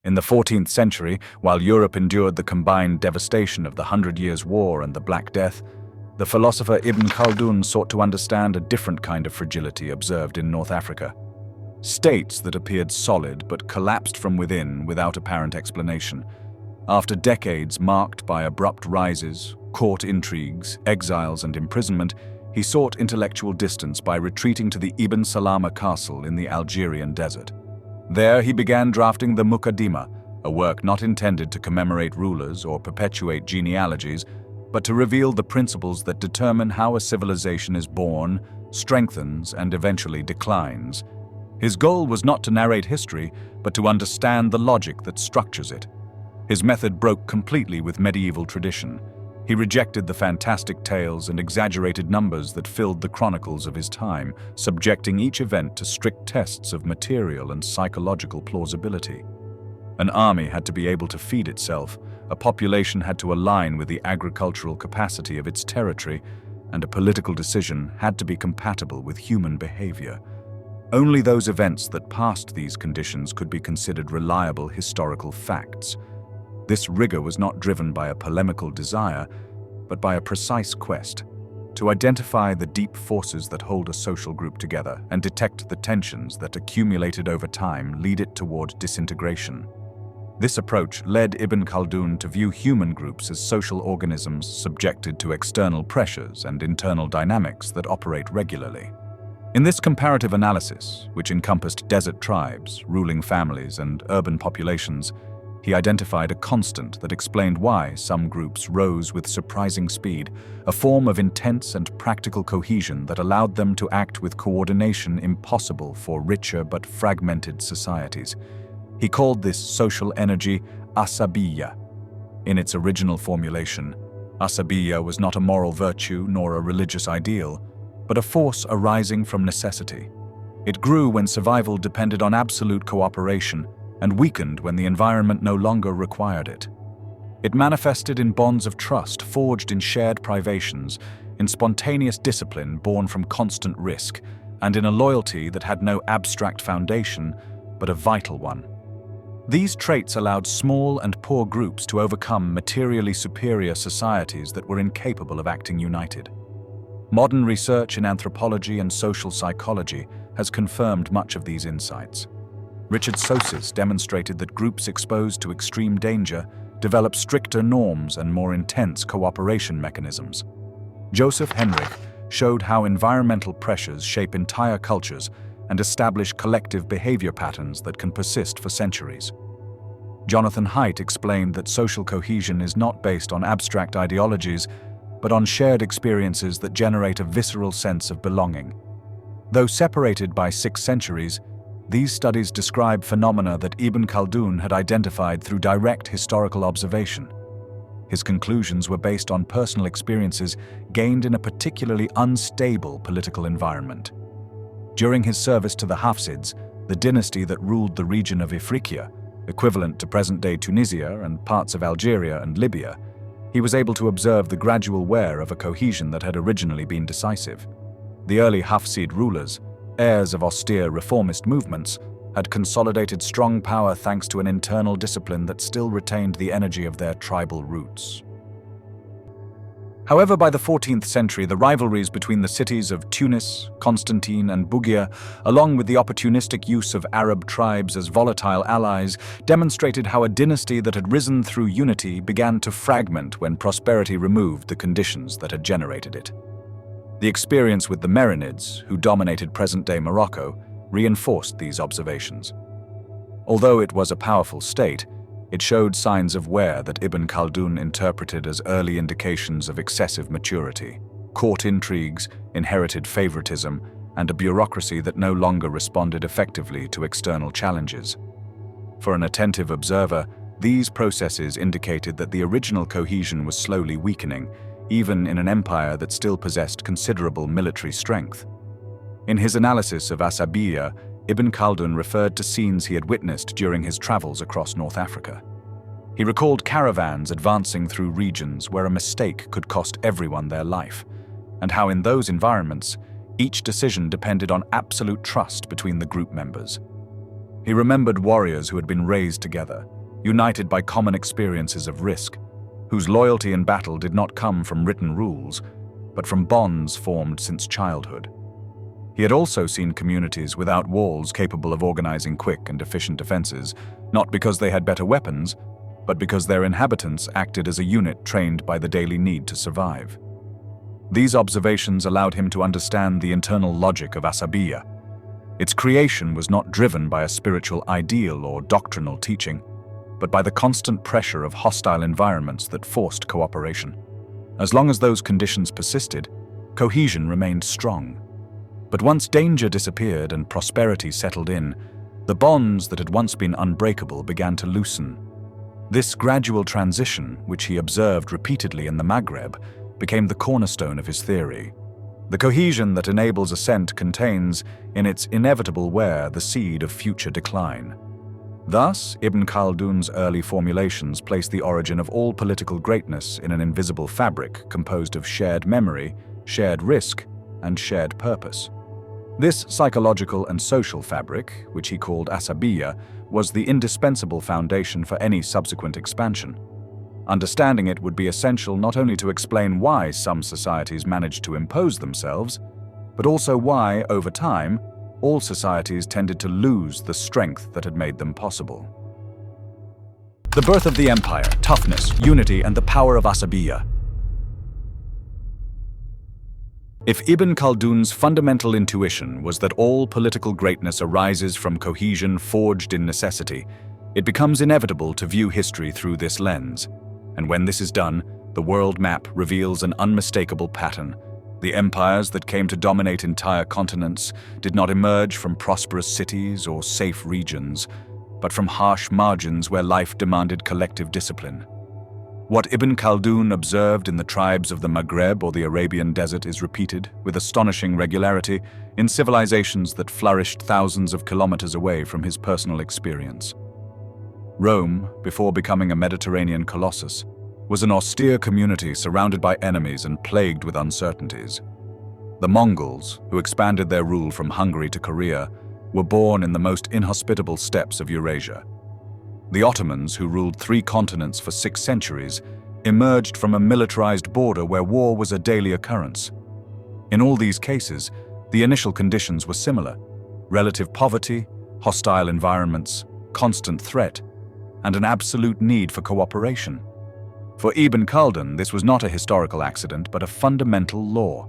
In the 14th century, while Europe endured the combined devastation of the Hundred Years' War and the Black Death, the philosopher Ibn Khaldun sought to understand a different kind of fragility observed in North Africa. States that appeared solid but collapsed from within without apparent explanation. After decades marked by abrupt rises, court intrigues, exiles, and imprisonment, he sought intellectual distance by retreating to the Ibn Salama castle in the Algerian desert. There he began drafting the Muqaddimah, a work not intended to commemorate rulers or perpetuate genealogies, but to reveal the principles that determine how a civilization is born, strengthens, and eventually declines. His goal was not to narrate history, but to understand the logic that structures it. His method broke completely with medieval tradition. He rejected the fantastic tales and exaggerated numbers that filled the chronicles of his time, subjecting each event to strict tests of material and psychological plausibility. An army had to be able to feed itself, a population had to align with the agricultural capacity of its territory, and a political decision had to be compatible with human behavior. Only those events that passed these conditions could be considered reliable historical facts. This rigor was not driven by a polemical desire, but by a precise quest to identify the deep forces that hold a social group together and detect the tensions that accumulated over time lead it toward disintegration. This approach led Ibn Khaldun to view human groups as social organisms subjected to external pressures and internal dynamics that operate regularly. In this comparative analysis, which encompassed desert tribes, ruling families, and urban populations, he identified a constant that explained why some groups rose with surprising speed, a form of intense and practical cohesion that allowed them to act with coordination impossible for richer but fragmented societies. He called this social energy asabiyya. In its original formulation, asabiyya was not a moral virtue nor a religious ideal, but a force arising from necessity. It grew when survival depended on absolute cooperation, and weakened when the environment no longer required it. It manifested in bonds of trust forged in shared privations, in spontaneous discipline born from constant risk, and in a loyalty that had no abstract foundation, but a vital one. These traits allowed small and poor groups to overcome materially superior societies that were incapable of acting united. Modern research in anthropology and social psychology has confirmed much of these insights. Richard Sosis demonstrated that groups exposed to extreme danger develop stricter norms and more intense cooperation mechanisms. Joseph Henrich showed how environmental pressures shape entire cultures and establish collective behavior patterns that can persist for centuries. Jonathan Haidt explained that social cohesion is not based on abstract ideologies, but on shared experiences that generate a visceral sense of belonging. Though separated by 6 centuries, these studies describe phenomena that Ibn Khaldun had identified through direct historical observation. His conclusions were based on personal experiences gained in a particularly unstable political environment. During his service to the Hafsids, the dynasty that ruled the region of Ifriqiya, equivalent to present-day Tunisia and parts of Algeria and Libya, he was able to observe the gradual wear of a cohesion that had originally been decisive. The early Hafsid rulers, heirs of austere reformist movements, had consolidated strong power thanks to an internal discipline that still retained the energy of their tribal roots. However, by the 14th century, the rivalries between the cities of Tunis, Constantine, and Bugia, along with the opportunistic use of Arab tribes as volatile allies, demonstrated how a dynasty that had risen through unity began to fragment when prosperity removed the conditions that had generated it. The experience with the Marinids, who dominated present-day Morocco, reinforced these observations. Although it was a powerful state, it showed signs of wear that Ibn Khaldun interpreted as early indications of excessive maturity, court intrigues, inherited favoritism, and a bureaucracy that no longer responded effectively to external challenges. For an attentive observer, these processes indicated that the original cohesion was slowly weakening, even in an empire that still possessed considerable military strength. In his analysis of asabiyya, Ibn Khaldun referred to scenes he had witnessed during his travels across North Africa. He recalled caravans advancing through regions where a mistake could cost everyone their life, and how in those environments, each decision depended on absolute trust between the group members. He remembered warriors who had been raised together, united by common experiences of risk, whose loyalty in battle did not come from written rules, but from bonds formed since childhood. He had also seen communities without walls capable of organizing quick and efficient defenses, not because they had better weapons, but because their inhabitants acted as a unit trained by the daily need to survive. These observations allowed him to understand the internal logic of asabiyya. Its creation was not driven by a spiritual ideal or doctrinal teaching, but by the constant pressure of hostile environments that forced cooperation. As long as those conditions persisted, cohesion remained strong. But once danger disappeared and prosperity settled in, the bonds that had once been unbreakable began to loosen. This gradual transition, which he observed repeatedly in the Maghreb, became the cornerstone of his theory. The cohesion that enables ascent contains, in its inevitable wear, the seed of future decline. Thus, Ibn Khaldun's early formulations place the origin of all political greatness in an invisible fabric composed of shared memory, shared risk, and shared purpose. This psychological and social fabric, which he called asabiyya, was the indispensable foundation for any subsequent expansion. Understanding it would be essential not only to explain why some societies managed to impose themselves, but also why, over time, all societies tended to lose the strength that had made them possible. The birth of the empire, toughness, unity, and the power of asabiyya. If Ibn Khaldun's fundamental intuition was that all political greatness arises from cohesion forged in necessity, it becomes inevitable to view history through this lens. And when this is done, the world map reveals an unmistakable pattern. The empires that came to dominate entire continents did not emerge from prosperous cities or safe regions, but from harsh margins where life demanded collective discipline. What Ibn Khaldun observed in the tribes of the Maghreb or the Arabian desert is repeated, with astonishing regularity, in civilizations that flourished thousands of kilometers away from his personal experience. Rome, before becoming a Mediterranean colossus, was an austere community surrounded by enemies and plagued with uncertainties. The Mongols, who expanded their rule from Hungary to Korea, were born in the most inhospitable steppes of Eurasia. The Ottomans, who ruled 3 continents for 6 centuries, emerged from a militarized border where war was a daily occurrence. In all these cases, the initial conditions were similar: relative poverty, hostile environments, constant threat, and an absolute need for cooperation. For Ibn Khaldun, this was not a historical accident, but a fundamental law.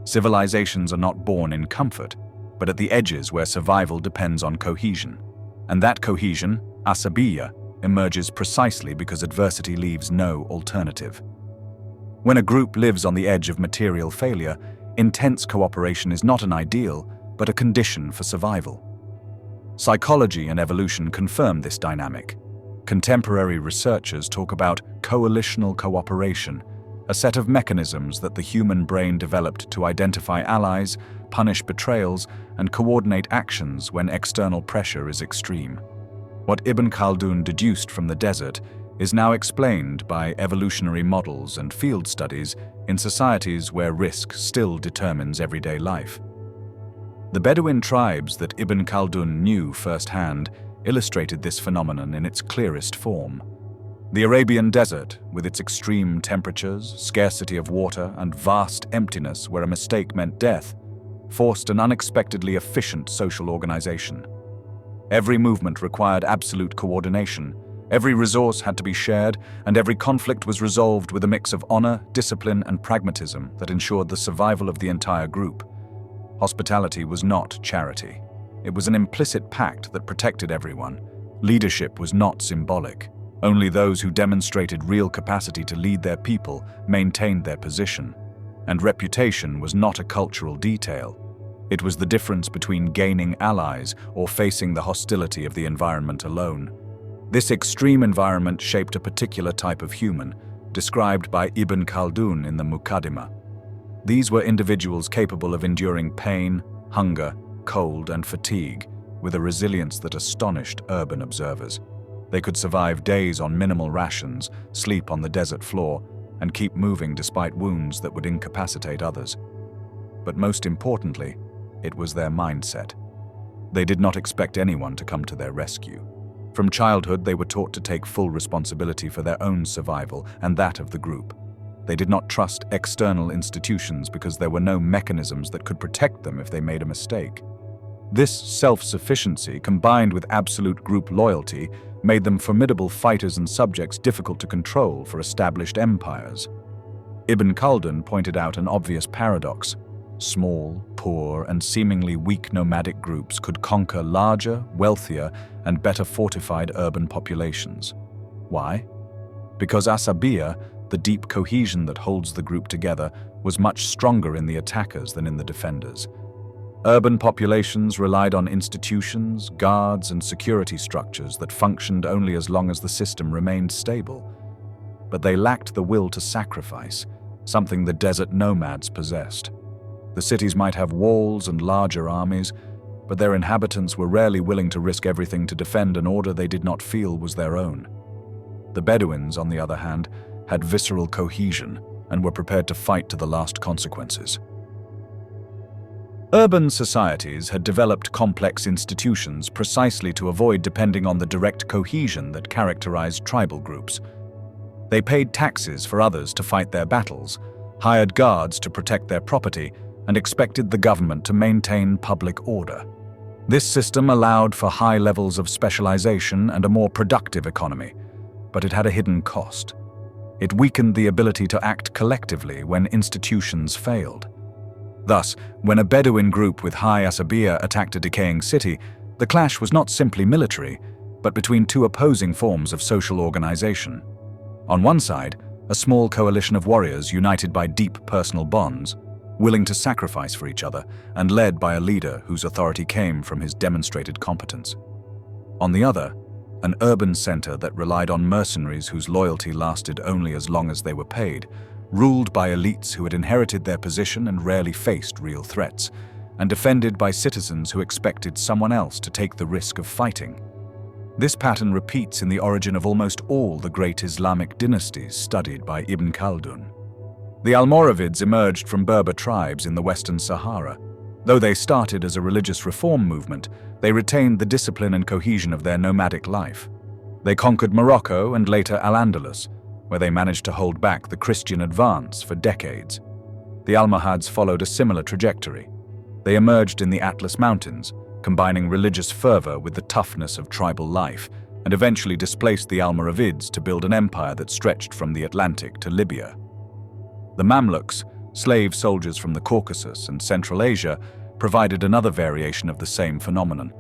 Civilizations are not born in comfort, but at the edges where survival depends on cohesion. And that cohesion, asabiyya, emerges precisely because adversity leaves no alternative. When a group lives on the edge of material failure, intense cooperation is not an ideal, but a condition for survival. Psychology and evolution confirm this dynamic. Contemporary researchers talk about coalitional cooperation, a set of mechanisms that the human brain developed to identify allies, punish betrayals, and coordinate actions when external pressure is extreme. What Ibn Khaldun deduced from the desert is now explained by evolutionary models and field studies in societies where risk still determines everyday life. The Bedouin tribes that Ibn Khaldun knew firsthand illustrated this phenomenon in its clearest form. The Arabian desert, with its extreme temperatures, scarcity of water, and vast emptiness where a mistake meant death, forced an unexpectedly efficient social organization. Every movement required absolute coordination, every resource had to be shared, and every conflict was resolved with a mix of honor, discipline, and pragmatism that ensured the survival of the entire group. Hospitality was not charity. It was an implicit pact that protected everyone. Leadership was not symbolic. Only those who demonstrated real capacity to lead their people maintained their position. And reputation was not a cultural detail. It was the difference between gaining allies or facing the hostility of the environment alone. This extreme environment shaped a particular type of human, described by Ibn Khaldun in the Muqaddimah. These were individuals capable of enduring pain, hunger, cold, and fatigue with a resilience that astonished urban observers. They could survive days on minimal rations, sleep on the desert floor, and keep moving despite wounds that would incapacitate others. But most importantly, it was their mindset. They did not expect anyone to come to their rescue. From childhood, they were taught to take full responsibility for their own survival and that of the group. They did not trust external institutions because there were no mechanisms that could protect them if they made a mistake. This self-sufficiency, combined with absolute group loyalty, made them formidable fighters and subjects difficult to control for established empires. Ibn Khaldun pointed out an obvious paradox. Small, poor, and seemingly weak nomadic groups could conquer larger, wealthier, and better fortified urban populations. Why? Because asabiyya, the deep cohesion that holds the group together, was much stronger in the attackers than in the defenders. Urban populations relied on institutions, guards, and security structures that functioned only as long as the system remained stable. But they lacked the will to sacrifice, something the desert nomads possessed. The cities might have walls and larger armies, but their inhabitants were rarely willing to risk everything to defend an order they did not feel was their own. The Bedouins, on the other hand, had visceral cohesion and were prepared to fight to the last consequences. Urban societies had developed complex institutions precisely to avoid depending on the direct cohesion that characterized tribal groups. They paid taxes for others to fight their battles, hired guards to protect their property, and expected the government to maintain public order. This system allowed for high levels of specialization and a more productive economy, but it had a hidden cost. It weakened the ability to act collectively when institutions failed. Thus, when a Bedouin group with high asabiyya attacked a decaying city, the clash was not simply military, but between two opposing forms of social organization. On one side, a small coalition of warriors united by deep personal bonds, willing to sacrifice for each other, and led by a leader whose authority came from his demonstrated competence. On the other, an urban center that relied on mercenaries whose loyalty lasted only as long as they were paid, ruled by elites who had inherited their position and rarely faced real threats, and defended by citizens who expected someone else to take the risk of fighting. This pattern repeats in the origin of almost all the great Islamic dynasties studied by Ibn Khaldun. The Almoravids emerged from Berber tribes in the Western Sahara. Though they started as a religious reform movement, they retained the discipline and cohesion of their nomadic life. They conquered Morocco and later Al-Andalus, where they managed to hold back the Christian advance for decades. The Almohads followed a similar trajectory. They emerged in the Atlas Mountains, combining religious fervor with the toughness of tribal life, and eventually displaced the Almoravids to build an empire that stretched from the Atlantic to Libya. The Mamluks, slave soldiers from the Caucasus and Central Asia, provided another variation of the same phenomenon.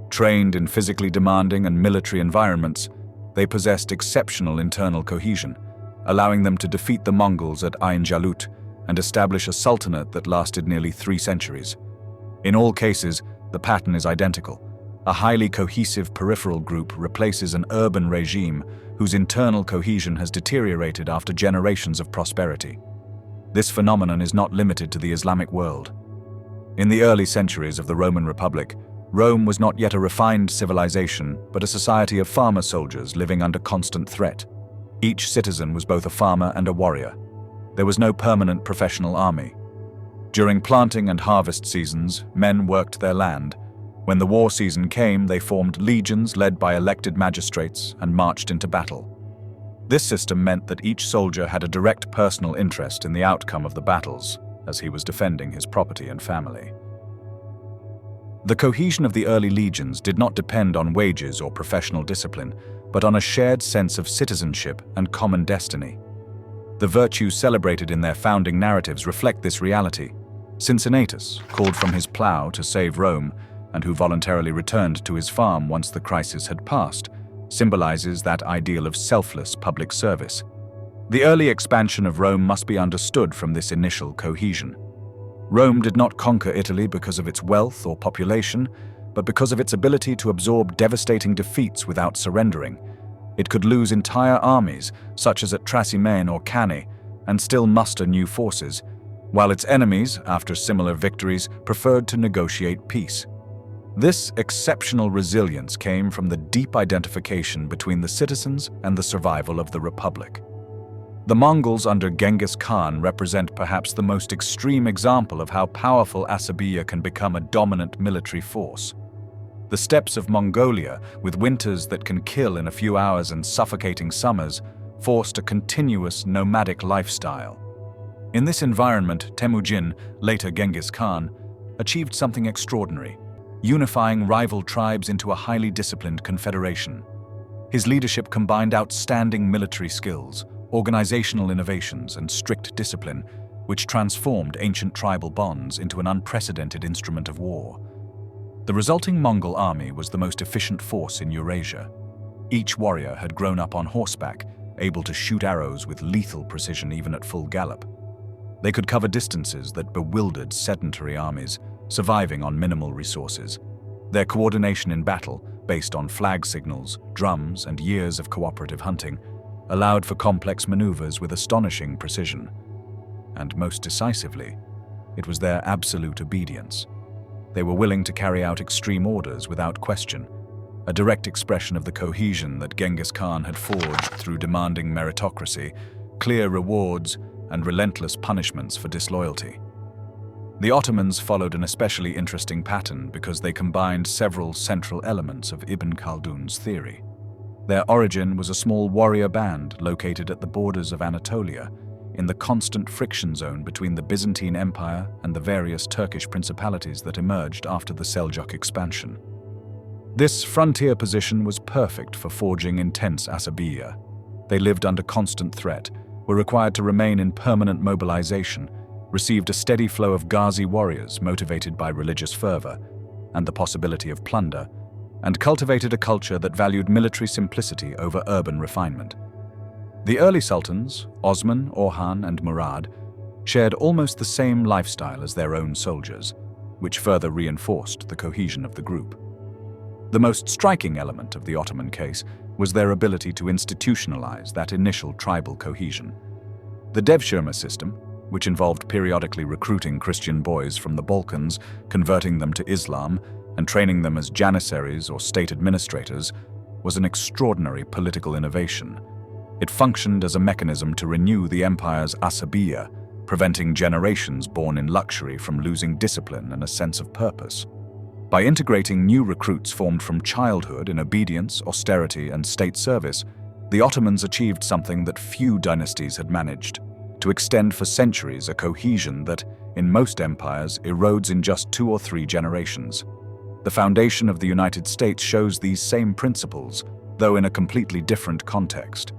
Trained in physically demanding and military environments, they possessed exceptional internal cohesion, allowing them to defeat the Mongols at Ain Jalut and establish a sultanate that lasted nearly 3 centuries. In all cases, the pattern is identical. A highly cohesive peripheral group replaces an urban regime whose internal cohesion has deteriorated after generations of prosperity. This phenomenon is not limited to the Islamic world. In the early centuries of the Roman Republic, Rome was not yet a refined civilization, but a society of farmer soldiers living under constant threat. Each citizen was both a farmer and a warrior. There was no permanent professional army. During planting and harvest seasons, men worked their land. When the war season came, they formed legions led by elected magistrates and marched into battle. This system meant that each soldier had a direct personal interest in the outcome of the battles, as he was defending his property and family. The cohesion of the early legions did not depend on wages or professional discipline, but on a shared sense of citizenship and common destiny. The virtues celebrated in their founding narratives reflect this reality. Cincinnatus, called from his plough to save Rome, and who voluntarily returned to his farm once the crisis had passed, symbolizes that ideal of selfless public service. The early expansion of Rome must be understood from this initial cohesion. Rome did not conquer Italy because of its wealth or population, but because of its ability to absorb devastating defeats without surrendering. It could lose entire armies, such as at Trasimene or Cannae, and still muster new forces, while its enemies, after similar victories, preferred to negotiate peace. This exceptional resilience came from the deep identification between the citizens and the survival of the Republic. The Mongols under Genghis Khan represent perhaps the most extreme example of how powerful asabiyya can become a dominant military force. The steppes of Mongolia, with winters that can kill in a few hours and suffocating summers, forced a continuous nomadic lifestyle. In this environment, Temujin, later Genghis Khan, achieved something extraordinary, unifying rival tribes into a highly disciplined confederation. His leadership combined outstanding military skills, organizational innovations, and strict discipline, which transformed ancient tribal bonds into an unprecedented instrument of war. The resulting Mongol army was the most efficient force in Eurasia. Each warrior had grown up on horseback, able to shoot arrows with lethal precision even at full gallop. They could cover distances that bewildered sedentary armies, surviving on minimal resources. Their coordination in battle, based on flag signals, drums, and years of cooperative hunting, allowed for complex maneuvers with astonishing precision. And most decisively, it was their absolute obedience. They were willing to carry out extreme orders without question, a direct expression of the cohesion that Genghis Khan had forged through demanding meritocracy, clear rewards, and relentless punishments for disloyalty. The Ottomans followed an especially interesting pattern because they combined several central elements of Ibn Khaldun's theory. Their origin was a small warrior band located at the borders of Anatolia, in the constant friction zone between the Byzantine Empire and the various Turkish principalities that emerged after the Seljuk expansion. This frontier position was perfect for forging intense asabiyya. They lived under constant threat, were required to remain in permanent mobilization, received a steady flow of Ghazi warriors motivated by religious fervor and the possibility of plunder, and cultivated a culture that valued military simplicity over urban refinement. The early sultans, Osman, Orhan, and Murad, shared almost the same lifestyle as their own soldiers, which further reinforced the cohesion of the group. The most striking element of the Ottoman case was their ability to institutionalize that initial tribal cohesion. The Devshirme system, which involved periodically recruiting Christian boys from the Balkans, converting them to Islam, and training them as janissaries or state administrators, was an extraordinary political innovation. It functioned as a mechanism to renew the empire's asabiyya, preventing generations born in luxury from losing discipline and a sense of purpose. By integrating new recruits formed from childhood in obedience, austerity, and state service, the Ottomans achieved something that few dynasties had managed: to extend for centuries a cohesion that, in most empires, erodes in just 2 or 3 generations. The foundation of the United States shows these same principles, though in a completely different context.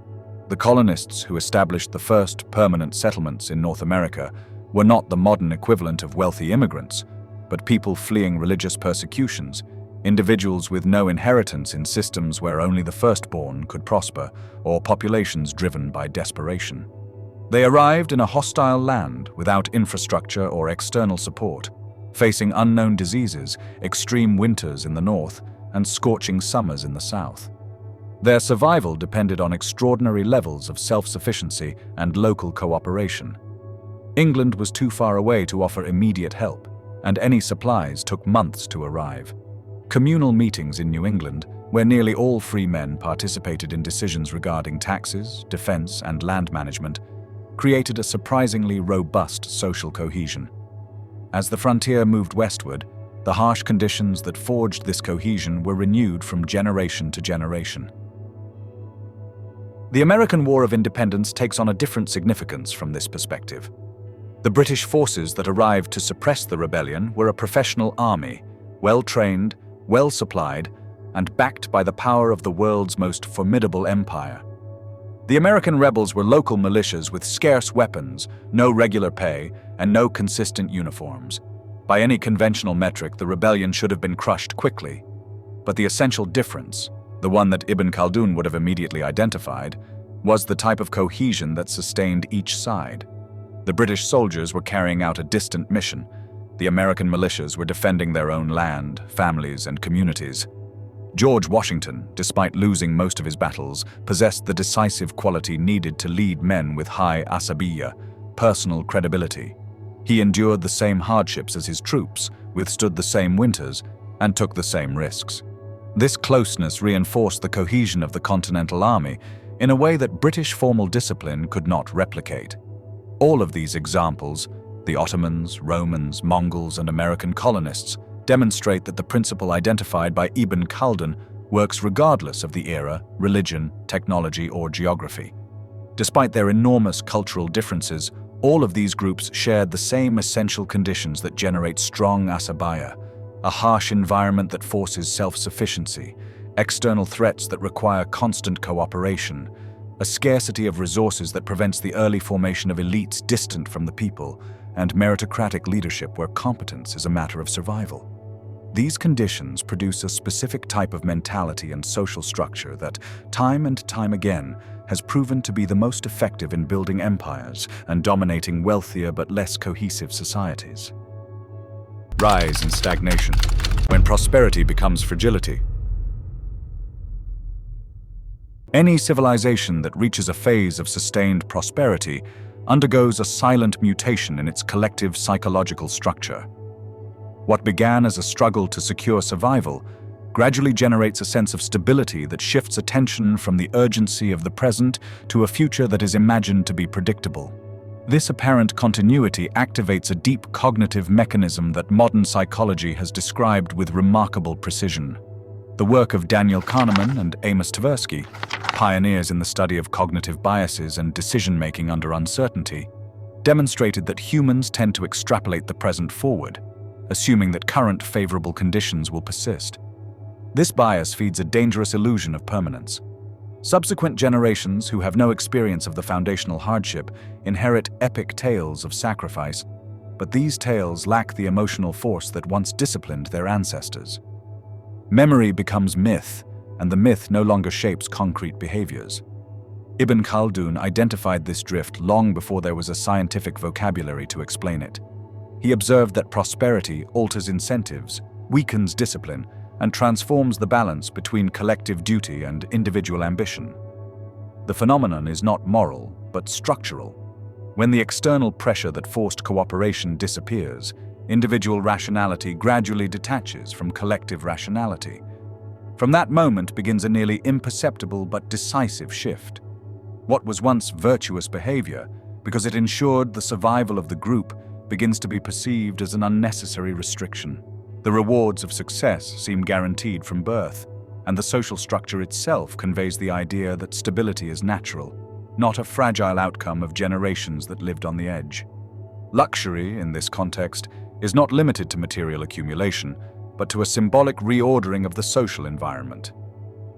The colonists who established the first permanent settlements in North America were not the modern equivalent of wealthy immigrants, but people fleeing religious persecutions, individuals with no inheritance in systems where only the firstborn could prosper, or populations driven by desperation. They arrived in a hostile land without infrastructure or external support, facing unknown diseases, extreme winters in the north, and scorching summers in the south. Their survival depended on extraordinary levels of self-sufficiency and local cooperation. England was too far away to offer immediate help, and any supplies took months to arrive. Communal meetings in New England, where nearly all free men participated in decisions regarding taxes, defense, and land management, created a surprisingly robust social cohesion. As the frontier moved westward, the harsh conditions that forged this cohesion were renewed from generation to generation. The American War of Independence takes on a different significance from this perspective. The British forces that arrived to suppress the rebellion were a professional army, well-trained, well-supplied, and backed by the power of the world's most formidable empire. The American rebels were local militias with scarce weapons, no regular pay, and no consistent uniforms. By any conventional metric, the rebellion should have been crushed quickly. But the essential difference, the one that Ibn Khaldun would have immediately identified, was the type of cohesion that sustained each side. The British soldiers were carrying out a distant mission. The American militias were defending their own land, families, and communities. George Washington, despite losing most of his battles, possessed the decisive quality needed to lead men with high asabiyya, personal credibility. He endured the same hardships as his troops, withstood the same winters, and took the same risks. This closeness reinforced the cohesion of the Continental Army in a way that British formal discipline could not replicate. All of these examples, the Ottomans, Romans, Mongols, and American colonists, demonstrate that the principle identified by Ibn Khaldun works regardless of the era, religion, technology, or geography. Despite their enormous cultural differences, all of these groups shared the same essential conditions that generate strong asabiyya, a harsh environment that forces self-sufficiency, external threats that require constant cooperation, a scarcity of resources that prevents the early formation of elites distant from the people, and meritocratic leadership where competence is a matter of survival. These conditions produce a specific type of mentality and social structure that, time and time again, has proven to be the most effective in building empires and dominating wealthier but less cohesive societies. Rise and stagnation, when prosperity becomes fragility. Any civilization that reaches a phase of sustained prosperity undergoes a silent mutation in its collective psychological structure. What began as a struggle to secure survival gradually generates a sense of stability that shifts attention from the urgency of the present to a future that is imagined to be predictable. This apparent continuity activates a deep cognitive mechanism that modern psychology has described with remarkable precision. The work of Daniel Kahneman and Amos Tversky, pioneers in the study of cognitive biases and decision-making under uncertainty, demonstrated that humans tend to extrapolate the present forward, assuming that current favorable conditions will persist. This bias feeds a dangerous illusion of permanence. Subsequent generations who have no experience of the foundational hardship inherit epic tales of sacrifice, but these tales lack the emotional force that once disciplined their ancestors. Memory becomes myth, and the myth no longer shapes concrete behaviors. Ibn Khaldun identified this drift long before there was a scientific vocabulary to explain it. He observed that prosperity alters incentives, weakens discipline, and transforms the balance between collective duty and individual ambition. The phenomenon is not moral, but structural. When the external pressure that forced cooperation disappears, individual rationality gradually detaches from collective rationality. From that moment begins a nearly imperceptible but decisive shift. What was once virtuous behavior, because it ensured the survival of the group, begins to be perceived as an unnecessary restriction. The rewards of success seem guaranteed from birth, and the social structure itself conveys the idea that stability is natural, not a fragile outcome of generations that lived on the edge. Luxury, in this context, is not limited to material accumulation, but to a symbolic reordering of the social environment.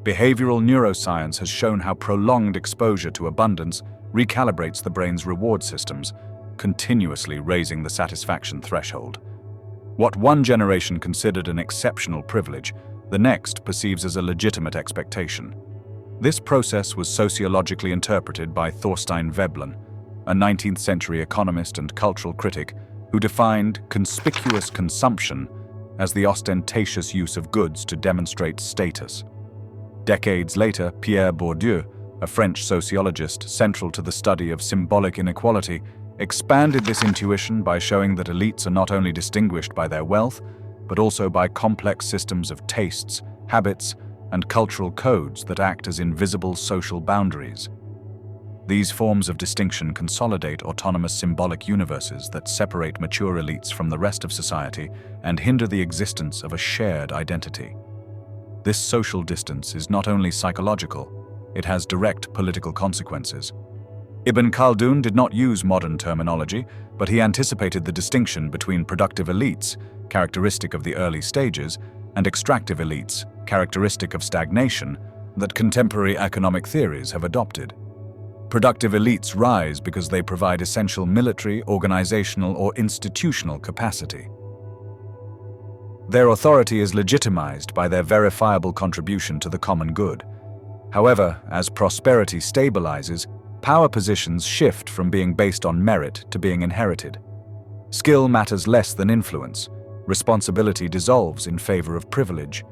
Behavioral neuroscience has shown how prolonged exposure to abundance recalibrates the brain's reward systems, continuously raising the satisfaction threshold. What one generation considered an exceptional privilege, the next perceives as a legitimate expectation. This process was sociologically interpreted by Thorstein Veblen, a 19th-century economist and cultural critic who defined conspicuous consumption as the ostentatious use of goods to demonstrate status. Decades later, Pierre Bourdieu, a French sociologist central to the study of symbolic inequality, expanded this intuition by showing that elites are not only distinguished by their wealth, but also by complex systems of tastes, habits, and cultural codes that act as invisible social boundaries. These forms of distinction consolidate autonomous symbolic universes that separate mature elites from the rest of society and hinder the existence of a shared identity. This social distance is not only psychological, it has direct political consequences. Ibn Khaldun did not use modern terminology, but he anticipated the distinction between productive elites, characteristic of the early stages, and extractive elites, characteristic of stagnation, that contemporary economic theories have adopted. Productive elites rise because they provide essential military, organizational, or institutional capacity. Their authority is legitimized by their verifiable contribution to the common good. However, as prosperity stabilizes, power positions shift from being based on merit to being inherited. Skill matters less than influence. Responsibility dissolves in favor of privilege.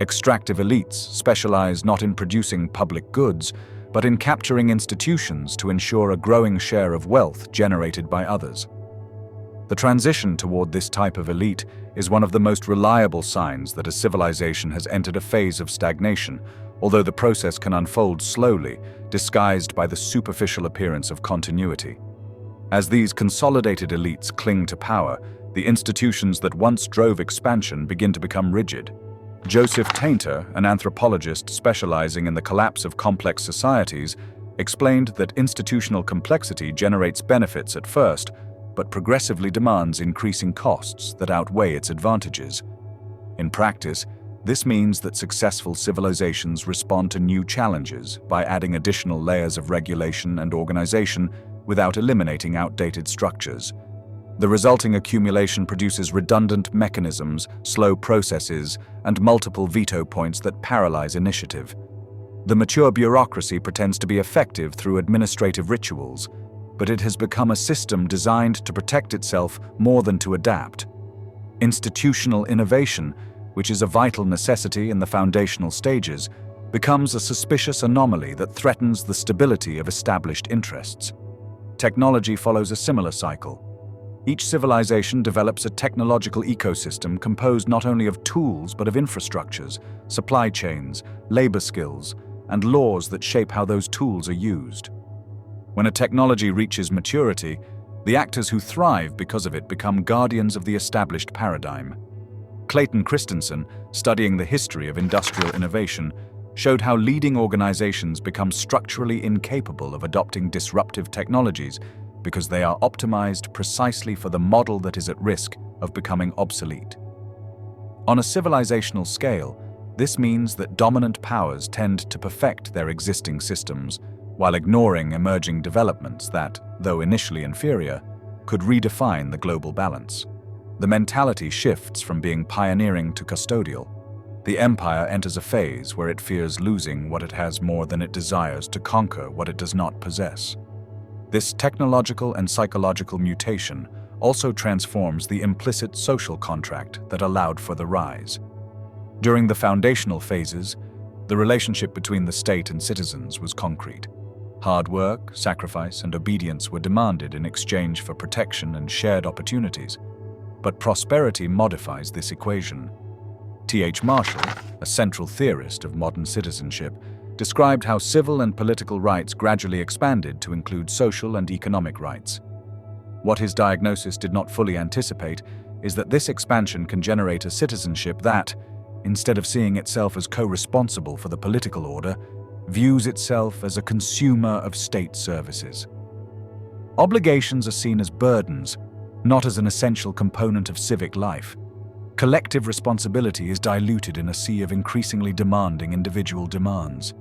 Extractive elites specialize not in producing public goods, but in capturing institutions to ensure a growing share of wealth generated by others. The transition toward this type of elite is one of the most reliable signs that a civilization has entered a phase of stagnation, although the process can unfold slowly, disguised by the superficial appearance of continuity. As these consolidated elites cling to power, The institutions that once drove expansion begin to become rigid. Joseph Tainter, an anthropologist specializing in the collapse of complex societies, explained that institutional complexity generates benefits at first, but progressively demands increasing costs that outweigh its advantages. In practice, this means that successful civilizations respond to new challenges by adding additional layers of regulation and organization without eliminating outdated structures. The resulting accumulation produces redundant mechanisms, slow processes, and multiple veto points that paralyze initiative. The mature bureaucracy pretends to be effective through administrative rituals, but it has become a system designed to protect itself more than to adapt. Institutional innovation, which is a vital necessity in the foundational stages, becomes a suspicious anomaly that threatens the stability of established interests. Technology follows a similar cycle. Each civilization develops a technological ecosystem composed not only of tools but of infrastructures, supply chains, labor skills, and laws that shape how those tools are used. When a technology reaches maturity, the actors who thrive because of it become guardians of the established paradigm. Clayton Christensen, studying the history of industrial innovation, showed how leading organizations become structurally incapable of adopting disruptive technologies because they are optimized precisely for the model that is at risk of becoming obsolete. On a civilizational scale, this means that dominant powers tend to perfect their existing systems while ignoring emerging developments that, though initially inferior, could redefine the global balance. The mentality shifts from being pioneering to custodial. The empire enters a phase where it fears losing what it has more than it desires to conquer what it does not possess. This technological and psychological mutation also transforms the implicit social contract that allowed for the rise. During the foundational phases, the relationship between the state and citizens was concrete. Hard work, sacrifice, and obedience were demanded in exchange for protection and shared opportunities. But prosperity modifies this equation. T.H. Marshall, a central theorist of modern citizenship, described how civil and political rights gradually expanded to include social and economic rights. What his diagnosis did not fully anticipate is that this expansion can generate a citizenship that, instead of seeing itself as co-responsible for the political order, views itself as a consumer of state services. Obligations are seen as burdens, not as an essential component of civic life. Collective responsibility is diluted in a sea of increasingly demanding individual demands.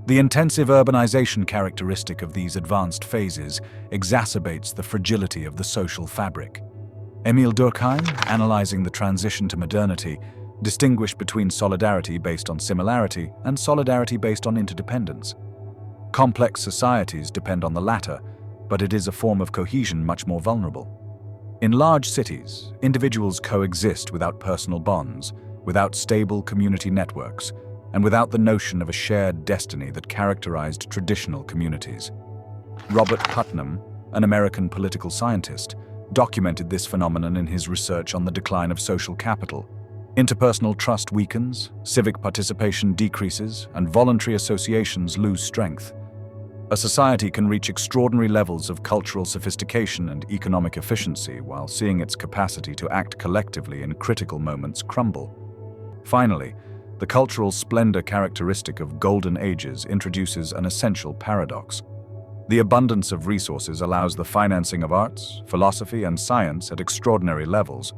The intensive urbanization characteristic of these advanced phases exacerbates the fragility of the social fabric. Emil Durkheim, analyzing the transition to modernity, distinguished between solidarity based on similarity and solidarity based on interdependence. Complex societies depend on the latter, but it is a form of cohesion much more vulnerable. In large cities, individuals coexist without personal bonds, without stable community networks, and without the notion of a shared destiny that characterized traditional communities. Robert Putnam, an American political scientist, documented this phenomenon in his research on the decline of social capital. Interpersonal trust weakens, civic participation decreases, and voluntary associations lose strength. A society can reach extraordinary levels of cultural sophistication and economic efficiency while seeing its capacity to act collectively in critical moments crumble. Finally, the cultural splendor characteristic of golden ages introduces an essential paradox. The abundance of resources allows the financing of arts, philosophy, and science at extraordinary levels.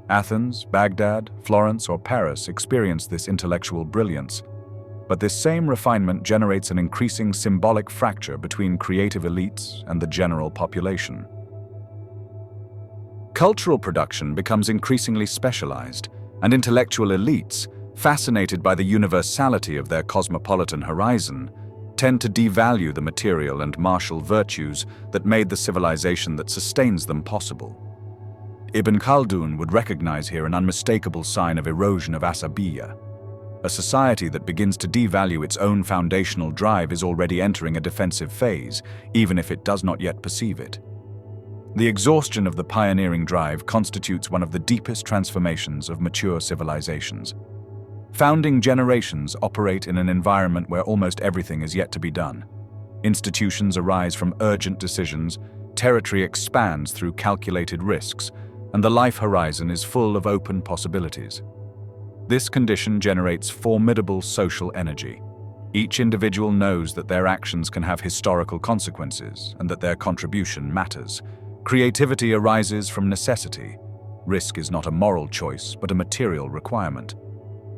Athens, Baghdad, Florence, or Paris experience this intellectual brilliance. But this same refinement generates an increasing symbolic fracture between creative elites and the general population. Cultural production becomes increasingly specialized, and intellectual elites, fascinated by the universality of their cosmopolitan horizon, tend to devalue the material and martial virtues that made the civilization that sustains them possible. Ibn Khaldun would recognize here an unmistakable sign of erosion of asabiyya. A society that begins to devalue its own foundational drive is already entering a defensive phase, even if it does not yet perceive it. The exhaustion of the pioneering drive constitutes one of the deepest transformations of mature civilizations. Founding generations operate in an environment where almost everything is yet to be done. Institutions arise from urgent decisions, territory expands through calculated risks, and the life horizon is full of open possibilities. This condition generates formidable social energy. Each individual knows that their actions can have historical consequences and that their contribution matters. Creativity arises from necessity. Risk is not a moral choice, but a material requirement.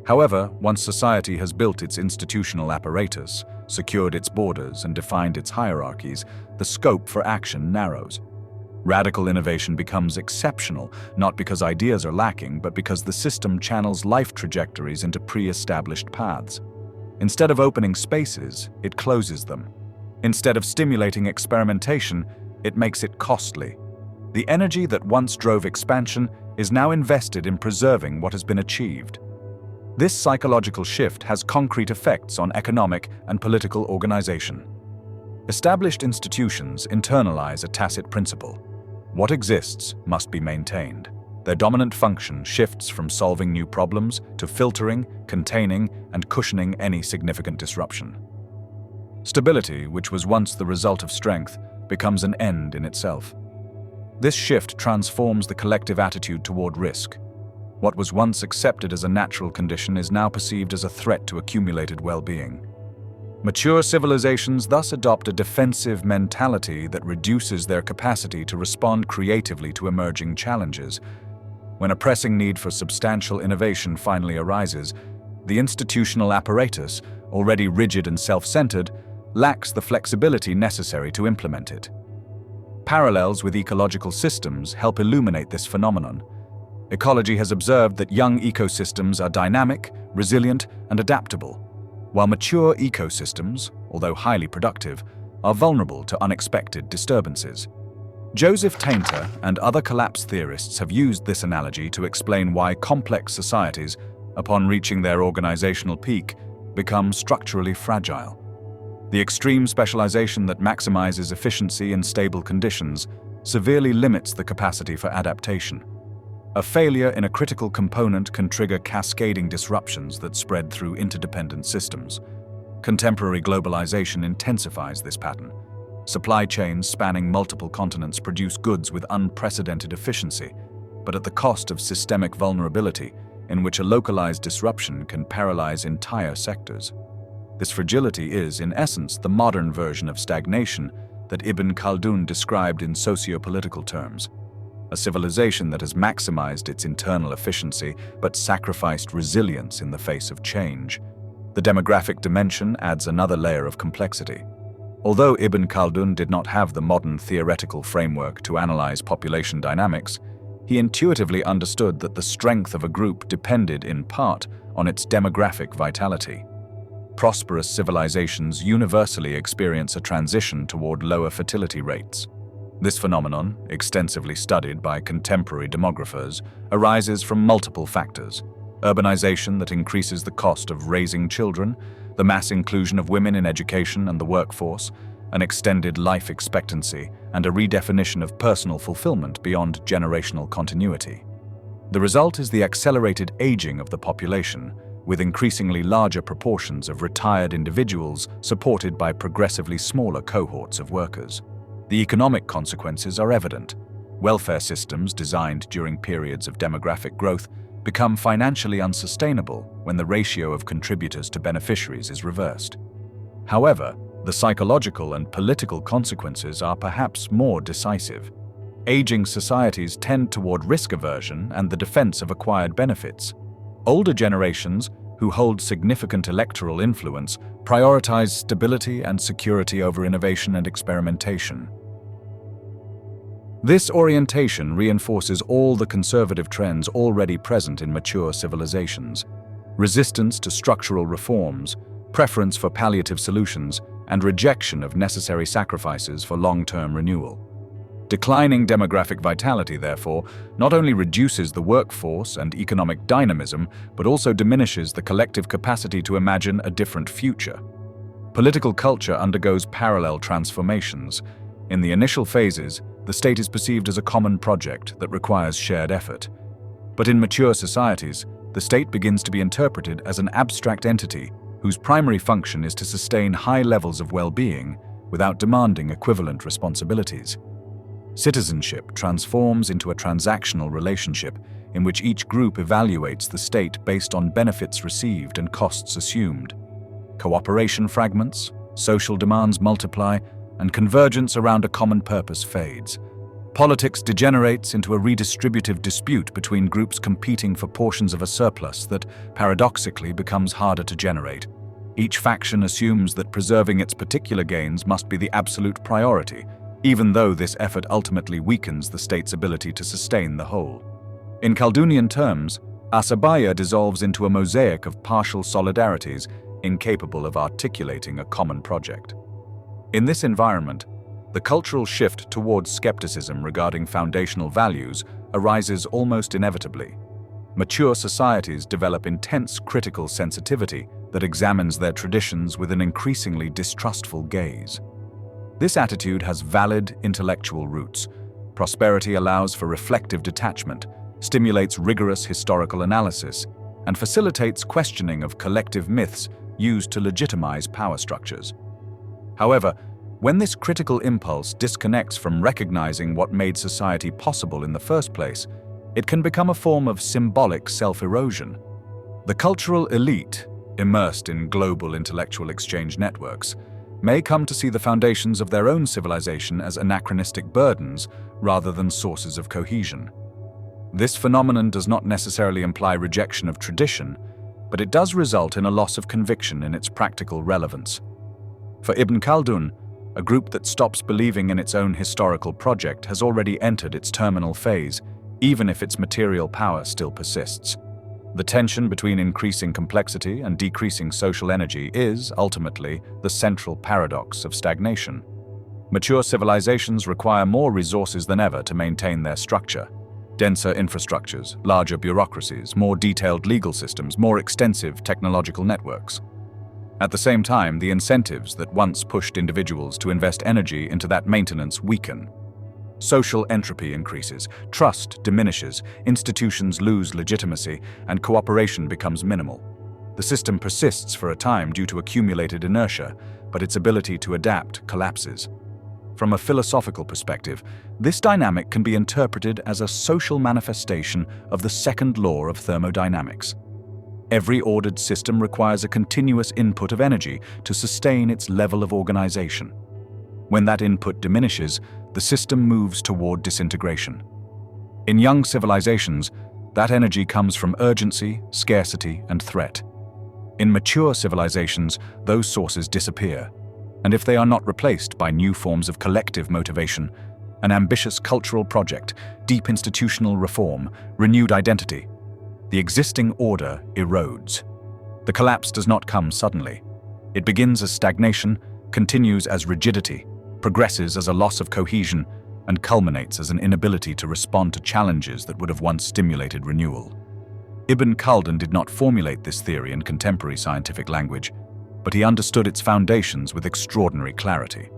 However, once society has built its institutional apparatus, secured its borders, and defined its hierarchies, the scope for action narrows. Radical innovation becomes exceptional, not because ideas are lacking, but because the system channels life trajectories into pre-established paths. Instead of opening spaces, it closes them. Instead of stimulating experimentation, it makes it costly. The energy that once drove expansion is now invested in preserving what has been achieved. This psychological shift has concrete effects on economic and political organization. Established institutions internalize a tacit principle. What exists must be maintained. Their dominant function shifts from solving new problems to filtering, containing, and cushioning any significant disruption. Stability, which was once the result of strength, becomes an end in itself. This shift transforms the collective attitude toward risk. What was once accepted as a natural condition is now perceived as a threat to accumulated well-being. Mature civilizations thus adopt a defensive mentality that reduces their capacity to respond creatively to emerging challenges. When a pressing need for substantial innovation finally arises, the institutional apparatus, already rigid and self-centered, lacks the flexibility necessary to implement it. Parallels with ecological systems help illuminate this phenomenon. Ecology has observed that young ecosystems are dynamic, resilient, and adaptable, while mature ecosystems, although highly productive, are vulnerable to unexpected disturbances. Joseph Tainter and other collapse theorists have used this analogy to explain why complex societies, upon reaching their organizational peak, become structurally fragile. The extreme specialization that maximizes efficiency in stable conditions severely limits the capacity for adaptation. A failure in a critical component can trigger cascading disruptions that spread through interdependent systems. Contemporary globalization intensifies this pattern. Supply chains spanning multiple continents produce goods with unprecedented efficiency, but at the cost of systemic vulnerability, in which a localized disruption can paralyze entire sectors. This fragility is, in essence, the modern version of stagnation that Ibn Khaldun described in socio-political terms. A civilization that has maximized its internal efficiency but sacrificed resilience in the face of change. The demographic dimension adds another layer of complexity. Although Ibn Khaldun did not have the modern theoretical framework to analyze population dynamics, he intuitively understood that the strength of a group depended in part on its demographic vitality. Prosperous civilizations universally experience a transition toward lower fertility rates. This phenomenon, extensively studied by contemporary demographers, arises from multiple factors: urbanization that increases the cost of raising children, the mass inclusion of women in education and the workforce, an extended life expectancy, and a redefinition of personal fulfillment beyond generational continuity. The result is the accelerated aging of the population, with increasingly larger proportions of retired individuals supported by progressively smaller cohorts of workers. The economic consequences are evident. Welfare systems designed during periods of demographic growth become financially unsustainable when the ratio of contributors to beneficiaries is reversed. However, the psychological and political consequences are perhaps more decisive. Aging societies tend toward risk aversion and the defense of acquired benefits. Older generations, who hold significant electoral influence, prioritize stability and security over innovation and experimentation. This orientation reinforces all the conservative trends already present in mature civilizations: resistance to structural reforms, preference for palliative solutions, and rejection of necessary sacrifices for long-term renewal. Declining demographic vitality, therefore, not only reduces the workforce and economic dynamism, but also diminishes the collective capacity to imagine a different future. Political culture undergoes parallel transformations. In the initial phases, the state is perceived as a common project that requires shared effort. But in mature societies, the state begins to be interpreted as an abstract entity whose primary function is to sustain high levels of well-being without demanding equivalent responsibilities. Citizenship transforms into a transactional relationship in which each group evaluates the state based on benefits received and costs assumed. Cooperation fragments, social demands multiply, and convergence around a common purpose fades. Politics degenerates into a redistributive dispute between groups competing for portions of a surplus that, paradoxically, becomes harder to generate. Each faction assumes that preserving its particular gains must be the absolute priority, even though this effort ultimately weakens the state's ability to sustain the whole. In Khaldunian terms, asabiyya dissolves into a mosaic of partial solidarities, incapable of articulating a common project. In this environment, the cultural shift towards skepticism regarding foundational values arises almost inevitably. Mature societies develop intense critical sensitivity that examines their traditions with an increasingly distrustful gaze. This attitude has valid intellectual roots. Prosperity allows for reflective detachment, stimulates rigorous historical analysis, and facilitates questioning of collective myths used to legitimize power structures. However, when this critical impulse disconnects from recognizing what made society possible in the first place, it can become a form of symbolic self-erosion. The cultural elite, immersed in global intellectual exchange networks, may come to see the foundations of their own civilization as anachronistic burdens rather than sources of cohesion. This phenomenon does not necessarily imply rejection of tradition, but it does result in a loss of conviction in its practical relevance. For Ibn Khaldun, a group that stops believing in its own historical project has already entered its terminal phase, even if its material power still persists. The tension between increasing complexity and decreasing social energy is, ultimately, the central paradox of stagnation. Mature civilizations require more resources than ever to maintain their structure. Denser infrastructures, larger bureaucracies, more detailed legal systems, more extensive technological networks. At the same time, the incentives that once pushed individuals to invest energy into that maintenance weaken. Social entropy increases, trust diminishes, institutions lose legitimacy, and cooperation becomes minimal. The system persists for a time due to accumulated inertia, but its ability to adapt collapses. From a philosophical perspective, this dynamic can be interpreted as a social manifestation of the second law of thermodynamics. Every ordered system requires a continuous input of energy to sustain its level of organization. When that input diminishes, the system moves toward disintegration. In young civilizations, that energy comes from urgency, scarcity, and threat. In mature civilizations, those sources disappear, and if they are not replaced by new forms of collective motivation, an ambitious cultural project, deep institutional reform, renewed identity, the existing order erodes. The collapse does not come suddenly. It begins as stagnation, continues as rigidity, progresses as a loss of cohesion, and culminates as an inability to respond to challenges that would have once stimulated renewal. Ibn Khaldun did not formulate this theory in contemporary scientific language, but he understood its foundations with extraordinary clarity.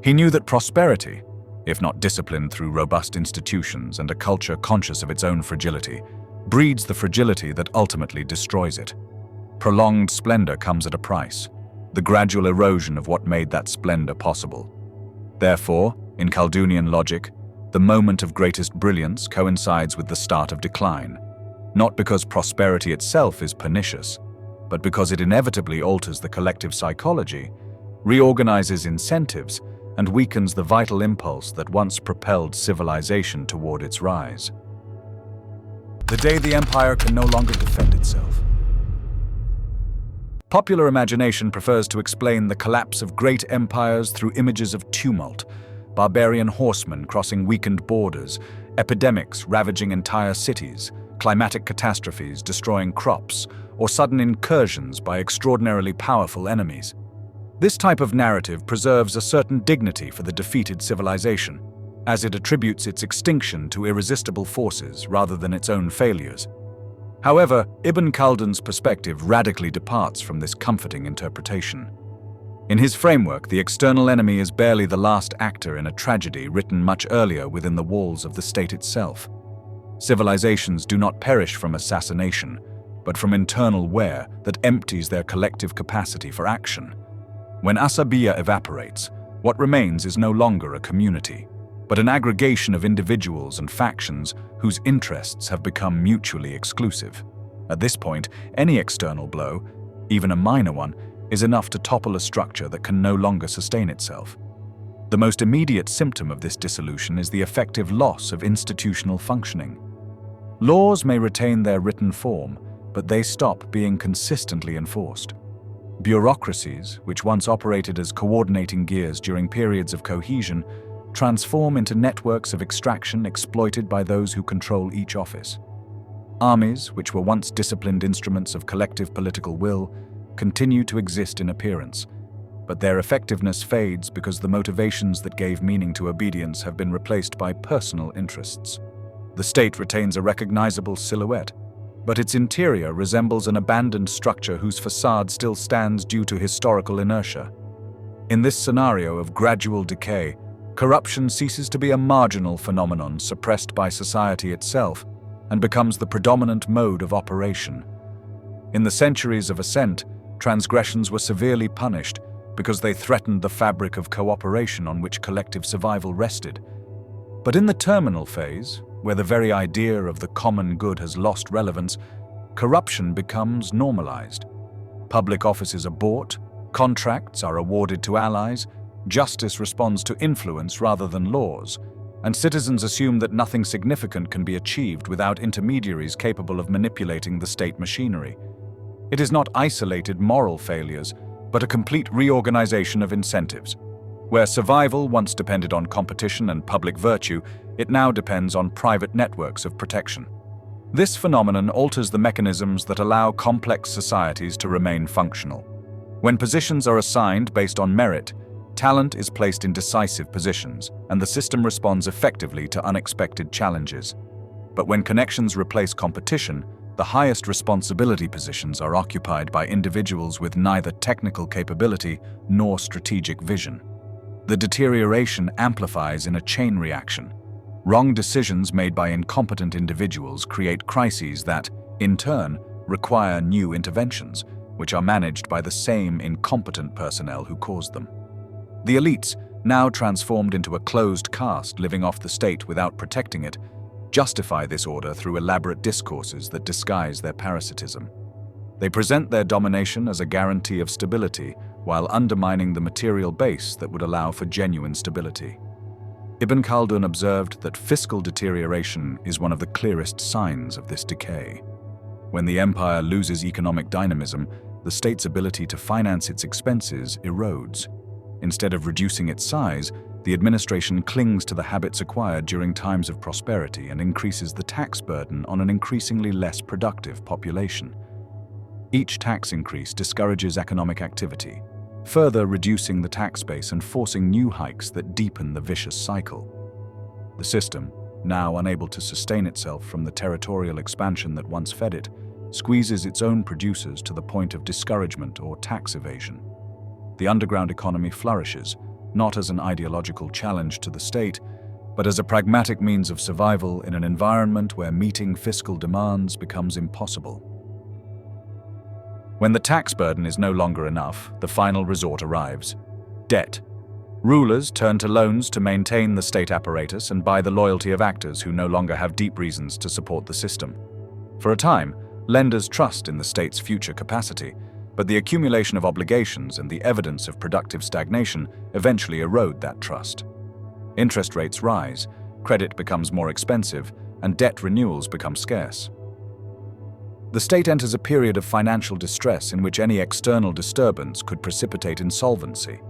He knew that prosperity, if not disciplined through robust institutions and a culture conscious of its own fragility, breeds the fragility that ultimately destroys it. Prolonged splendor comes at a price, the gradual erosion of what made that splendor possible. Therefore, in Khaldunian logic, the moment of greatest brilliance coincides with the start of decline, not because prosperity itself is pernicious, but because it inevitably alters the collective psychology, reorganizes incentives, and weakens the vital impulse that once propelled civilization toward its rise. The day the empire can no longer defend itself. Popular imagination prefers to explain the collapse of great empires through images of tumult, barbarian horsemen crossing weakened borders, epidemics ravaging entire cities, climatic catastrophes destroying crops, or sudden incursions by extraordinarily powerful enemies. This type of narrative preserves a certain dignity for the defeated civilization, as it attributes its extinction to irresistible forces rather than its own failures. However, Ibn Khaldun's perspective radically departs from this comforting interpretation. In his framework, the external enemy is barely the last actor in a tragedy written much earlier within the walls of the state itself. Civilizations do not perish from assassination, but from internal wear that empties their collective capacity for action. When asabiyya evaporates, what remains is no longer a community. but an aggregation of individuals and factions whose interests have become mutually exclusive. At this point, any external blow, even a minor one, is enough to topple a structure that can no longer sustain itself. The most immediate symptom of this dissolution is the effective loss of institutional functioning. Laws may retain their written form, but they stop being consistently enforced. Bureaucracies, which once operated as coordinating gears during periods of cohesion, transform into networks of extraction exploited by those who control each office. Armies, which were once disciplined instruments of collective political will, continue to exist in appearance, but their effectiveness fades because the motivations that gave meaning to obedience have been replaced by personal interests. The state retains a recognizable silhouette, but its interior resembles an abandoned structure whose facade still stands due to historical inertia. In this scenario of gradual decay, corruption ceases to be a marginal phenomenon suppressed by society itself and becomes the predominant mode of operation. In the centuries of ascent, transgressions were severely punished because they threatened the fabric of cooperation on which collective survival rested. But in the terminal phase, where the very idea of the common good has lost relevance, corruption becomes normalized. Public offices are bought, contracts are awarded to allies, justice responds to influence rather than laws, and citizens assume that nothing significant can be achieved without intermediaries capable of manipulating the state machinery. It is not isolated moral failures, but a complete reorganization of incentives. Where survival once depended on competition and public virtue, it now depends on private networks of protection. This phenomenon alters the mechanisms that allow complex societies to remain functional. When positions are assigned based on merit, talent is placed in decisive positions, and the system responds effectively to unexpected challenges. But when connections replace competition, the highest responsibility positions are occupied by individuals with neither technical capability nor strategic vision. The deterioration amplifies in a chain reaction. Wrong decisions made by incompetent individuals create crises that, in turn, require new interventions, which are managed by the same incompetent personnel who caused them. The elites, now transformed into a closed caste living off the state without protecting it, justify this order through elaborate discourses that disguise their parasitism. They present their domination as a guarantee of stability, while undermining the material base that would allow for genuine stability. Ibn Khaldun observed that fiscal deterioration is one of the clearest signs of this decay. When the empire loses economic dynamism, the state's ability to finance its expenses erodes. Instead of reducing its size, the administration clings to the habits acquired during times of prosperity and increases the tax burden on an increasingly less productive population. Each tax increase discourages economic activity, further reducing the tax base and forcing new hikes that deepen the vicious cycle. The system, now unable to sustain itself from the territorial expansion that once fed it, squeezes its own producers to the point of discouragement or tax evasion. The underground economy flourishes, not as an ideological challenge to the state, but as a pragmatic means of survival in an environment where meeting fiscal demands becomes impossible. When the tax burden is no longer enough, the final resort arrives: debt. Rulers turn to loans to maintain the state apparatus and buy the loyalty of actors who no longer have deep reasons to support the system. For a time, lenders trust in the state's future capacity, but the accumulation of obligations and the evidence of productive stagnation eventually erode that trust. Interest rates rise, credit becomes more expensive, and debt renewals become scarce. The state enters a period of financial distress in which any external disturbance could precipitate insolvency.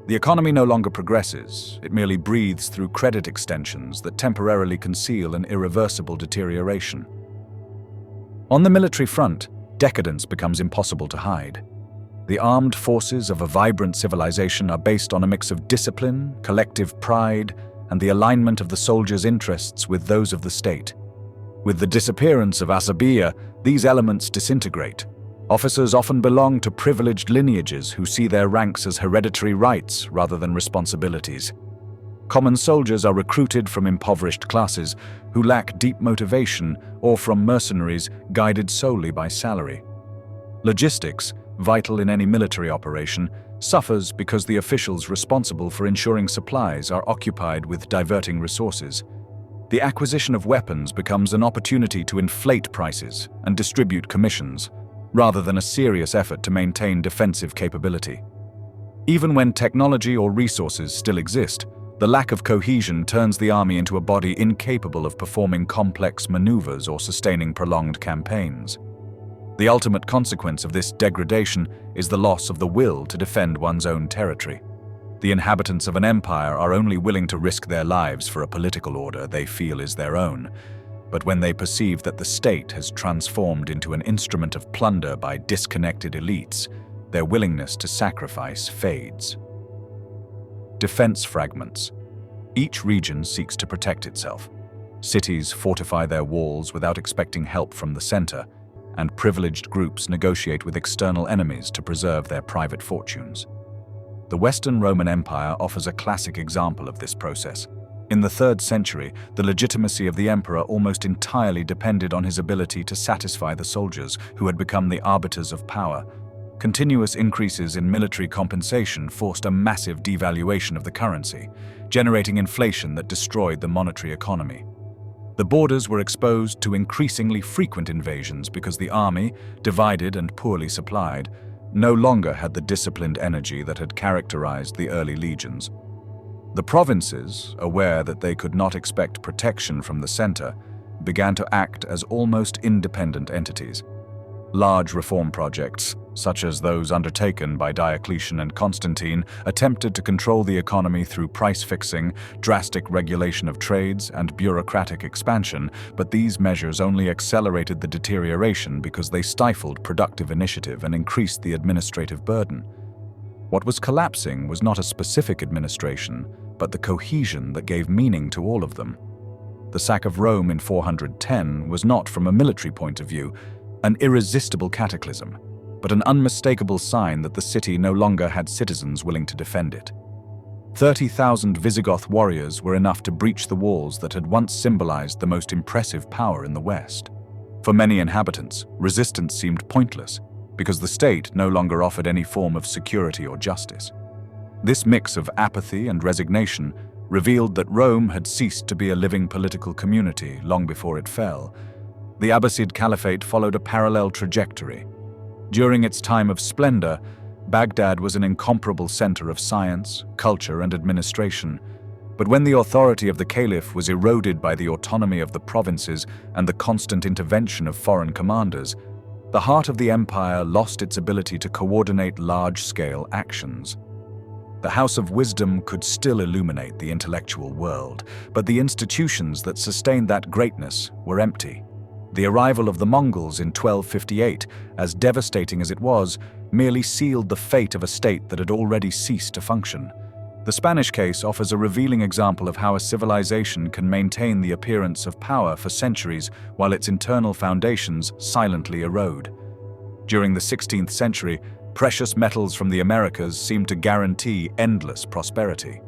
The economy no longer progresses, it merely breathes through credit extensions that temporarily conceal an irreversible deterioration. On the military front, decadence becomes impossible to hide. The armed forces of a vibrant civilization are based on a mix of discipline, collective pride, and the alignment of the soldiers' interests with those of the state. With the disappearance of asabiyya, these elements disintegrate. Officers often belong to privileged lineages who see their ranks as hereditary rights rather than responsibilities. Common soldiers are recruited from impoverished classes who lack deep motivation or from mercenaries guided solely by salary. Logistics, vital in any military operation, suffers because the officials responsible for ensuring supplies are occupied with diverting resources. The acquisition of weapons becomes an opportunity to inflate prices and distribute commissions, rather than a serious effort to maintain defensive capability. Even when technology or resources still exist, the lack of cohesion turns the army into a body incapable of performing complex maneuvers or sustaining prolonged campaigns. The ultimate consequence of this degradation is the loss of the will to defend one's own territory. The inhabitants of an empire are only willing to risk their lives for a political order they feel is their own, but when they perceive that the state has transformed into an instrument of plunder by disconnected elites, their willingness to sacrifice fades. Defense fragments. Each region seeks to protect itself. Cities fortify their walls without expecting help from the center, and privileged groups negotiate with external enemies to preserve their private fortunes. The Western Roman Empire offers a classic example of this process. In the 3rd century, the legitimacy of the emperor almost entirely depended on his ability to satisfy the soldiers, who had become the arbiters of power. Continuous increases in military compensation forced a massive devaluation of the currency, generating inflation that destroyed the monetary economy. The borders were exposed to increasingly frequent invasions because the army, divided and poorly supplied, no longer had the disciplined energy that had characterized the early legions. The provinces, aware that they could not expect protection from the center, began to act as almost independent entities. Large reform projects, such as those undertaken by Diocletian and Constantine, attempted to control the economy through price fixing, drastic regulation of trades, and bureaucratic expansion, but these measures only accelerated the deterioration because they stifled productive initiative and increased the administrative burden. What was collapsing was not a specific administration, but the cohesion that gave meaning to all of them. The sack of Rome in 410 was not, from a military point of view, an irresistible cataclysm, but an unmistakable sign that the city no longer had citizens willing to defend it. 30,000 Visigoth warriors were enough to breach the walls that had once symbolized the most impressive power in the West. For many inhabitants, resistance seemed pointless, because the state no longer offered any form of security or justice. This mix of apathy and resignation revealed that Rome had ceased to be a living political community long before it fell. The Abbasid Caliphate followed a parallel trajectory. During its time of splendor, Baghdad was an incomparable center of science, culture, and administration. But when the authority of the caliph was eroded by the autonomy of the provinces and the constant intervention of foreign commanders, the heart of the empire lost its ability to coordinate large-scale actions. The House of Wisdom could still illuminate the intellectual world, but the institutions that sustained that greatness were empty. The arrival of the Mongols in 1258, as devastating as it was, merely sealed the fate of a state that had already ceased to function. The Spanish case offers a revealing example of how a civilization can maintain the appearance of power for centuries while its internal foundations silently erode. During the 16th century, precious metals from the Americas seemed to guarantee endless prosperity.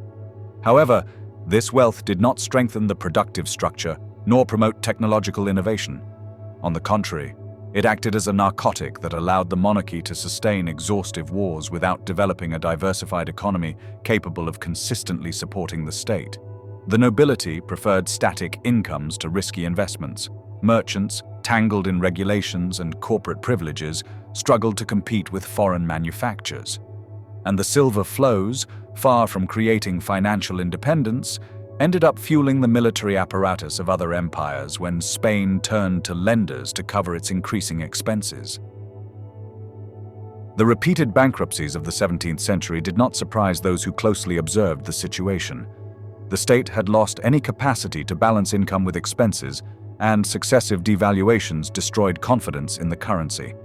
However, this wealth did not strengthen the productive structure nor promote technological innovation. On the contrary, it acted as a narcotic that allowed the monarchy to sustain exhaustive wars without developing a diversified economy capable of consistently supporting the state. The nobility preferred static incomes to risky investments. Merchants, tangled in regulations and corporate privileges, struggled to compete with foreign manufactures. And the silver flows, far from creating financial independence, ended up fueling the military apparatus of other empires when Spain turned to lenders to cover its increasing expenses. The repeated bankruptcies of the 17th century did not surprise those who closely observed the situation. The state had lost any capacity to balance income with expenses, and successive devaluations destroyed confidence in the currency.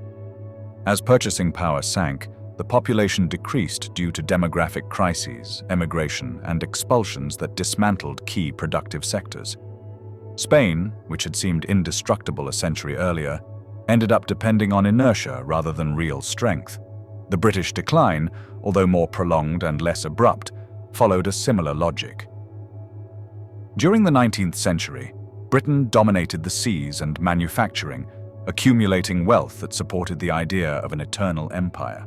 As purchasing power sank, the population decreased due to demographic crises, emigration, and expulsions that dismantled key productive sectors. Spain, which had seemed indestructible a century earlier, ended up depending on inertia rather than real strength. The British decline, although more prolonged and less abrupt, followed a similar logic. During the 19th century, Britain dominated the seas and manufacturing, accumulating wealth that supported the idea of an eternal empire.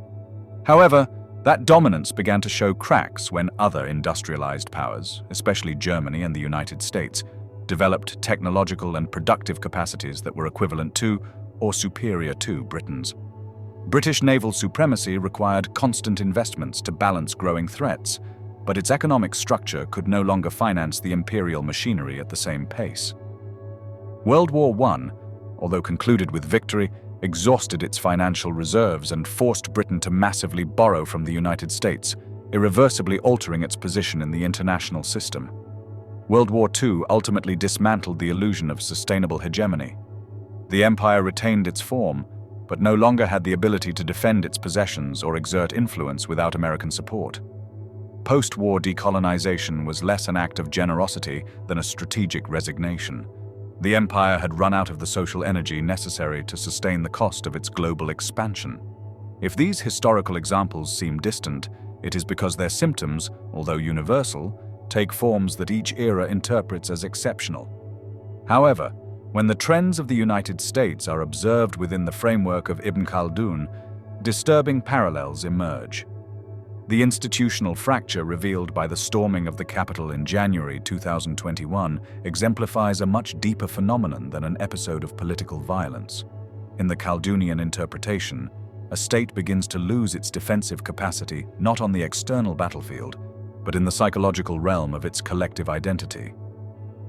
However, that dominance began to show cracks when other industrialized powers, especially Germany and the United States, developed technological and productive capacities that were equivalent to or superior to Britain's. British naval supremacy required constant investments to balance growing threats, but its economic structure could no longer finance the imperial machinery at the same pace. World War I, although concluded with victory, exhausted its financial reserves and forced Britain to massively borrow from the United States, irreversibly altering its position in the international system. World War II ultimately dismantled the illusion of sustainable hegemony. The empire retained its form, but no longer had the ability to defend its possessions or exert influence without American support. Post-war decolonization was less an act of generosity than a strategic resignation. The empire had run out of the social energy necessary to sustain the cost of its global expansion. If these historical examples seem distant, it is because their symptoms, although universal, take forms that each era interprets as exceptional. However, when the trends of the United States are observed within the framework of Ibn Khaldun, disturbing parallels emerge. The institutional fracture revealed by the storming of the Capitol in January 2021 exemplifies a much deeper phenomenon than an episode of political violence. In the Khaldunian interpretation, a state begins to lose its defensive capacity not on the external battlefield, but in the psychological realm of its collective identity.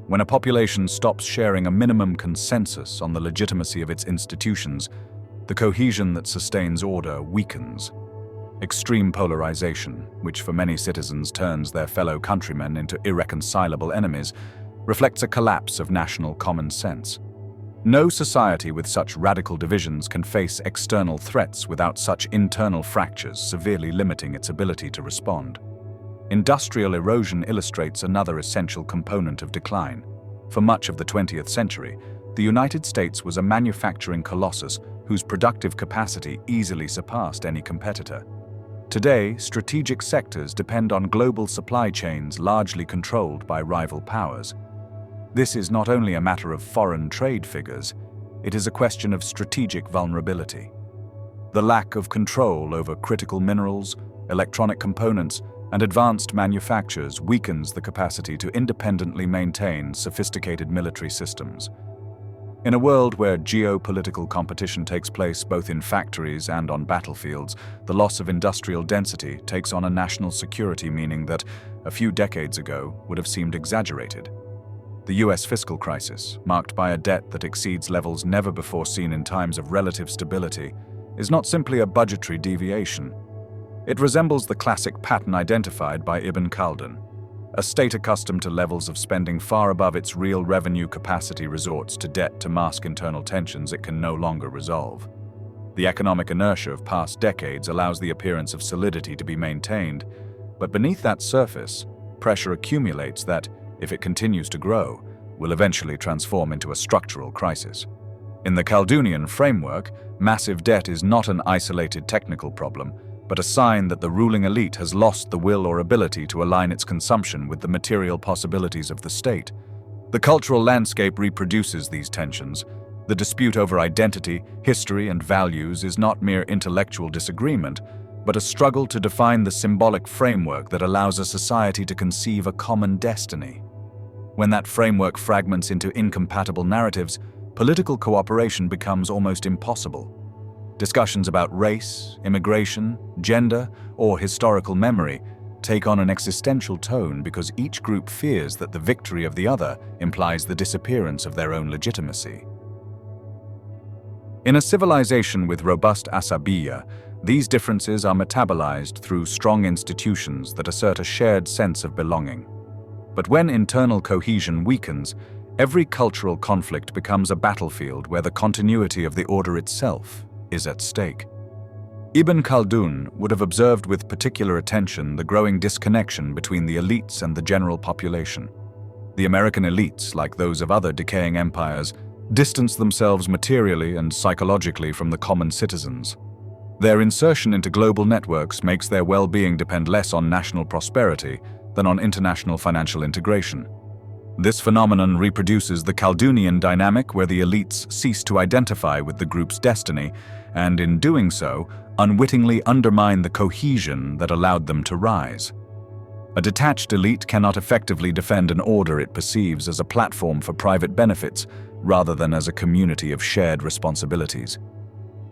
When a population stops sharing a minimum consensus on the legitimacy of its institutions, the cohesion that sustains order weakens. Extreme polarization, which for many citizens turns their fellow countrymen into irreconcilable enemies, reflects a collapse of national common sense. No society with such radical divisions can face external threats without such internal fractures severely limiting its ability to respond. Industrial erosion illustrates another essential component of decline. For much of the 20th century, the United States was a manufacturing colossus whose productive capacity easily surpassed any competitor. Today, strategic sectors depend on global supply chains largely controlled by rival powers. This is not only a matter of foreign trade figures, it is a question of strategic vulnerability. The lack of control over critical minerals, electronic components, and advanced manufactures weakens the capacity to independently maintain sophisticated military systems. In a world where geopolitical competition takes place both in factories and on battlefields, the loss of industrial density takes on a national security meaning that, a few decades ago, would have seemed exaggerated. The US fiscal crisis, marked by a debt that exceeds levels never before seen in times of relative stability, is not simply a budgetary deviation. It resembles the classic pattern identified by Ibn Khaldun. A state accustomed to levels of spending far above its real revenue capacity resorts to debt to mask internal tensions it can no longer resolve. The economic inertia of past decades allows the appearance of solidity to be maintained, but beneath that surface, pressure accumulates that, if it continues to grow, will eventually transform into a structural crisis. In the Khaldunian framework, massive debt is not an isolated technical problem, but a sign that the ruling elite has lost the will or ability to align its consumption with the material possibilities of the state. The cultural landscape reproduces these tensions. The dispute over identity, history, and values is not mere intellectual disagreement, but a struggle to define the symbolic framework that allows a society to conceive a common destiny. When that framework fragments into incompatible narratives, political cooperation becomes almost impossible. Discussions about race, immigration, gender, or historical memory take on an existential tone because each group fears that the victory of the other implies the disappearance of their own legitimacy. In a civilization with robust asabiyya, these differences are metabolized through strong institutions that assert a shared sense of belonging. But when internal cohesion weakens, every cultural conflict becomes a battlefield where the continuity of the order itself is at stake. Ibn Khaldun would have observed with particular attention the growing disconnection between the elites and the general population. The American elites, like those of other decaying empires, distance themselves materially and psychologically from the common citizens. Their insertion into global networks makes their well-being depend less on national prosperity than on international financial integration. This phenomenon reproduces the Khaldunian dynamic where the elites cease to identify with the group's destiny and, in doing so, unwittingly undermine the cohesion that allowed them to rise. A detached elite cannot effectively defend an order it perceives as a platform for private benefits rather than as a community of shared responsibilities.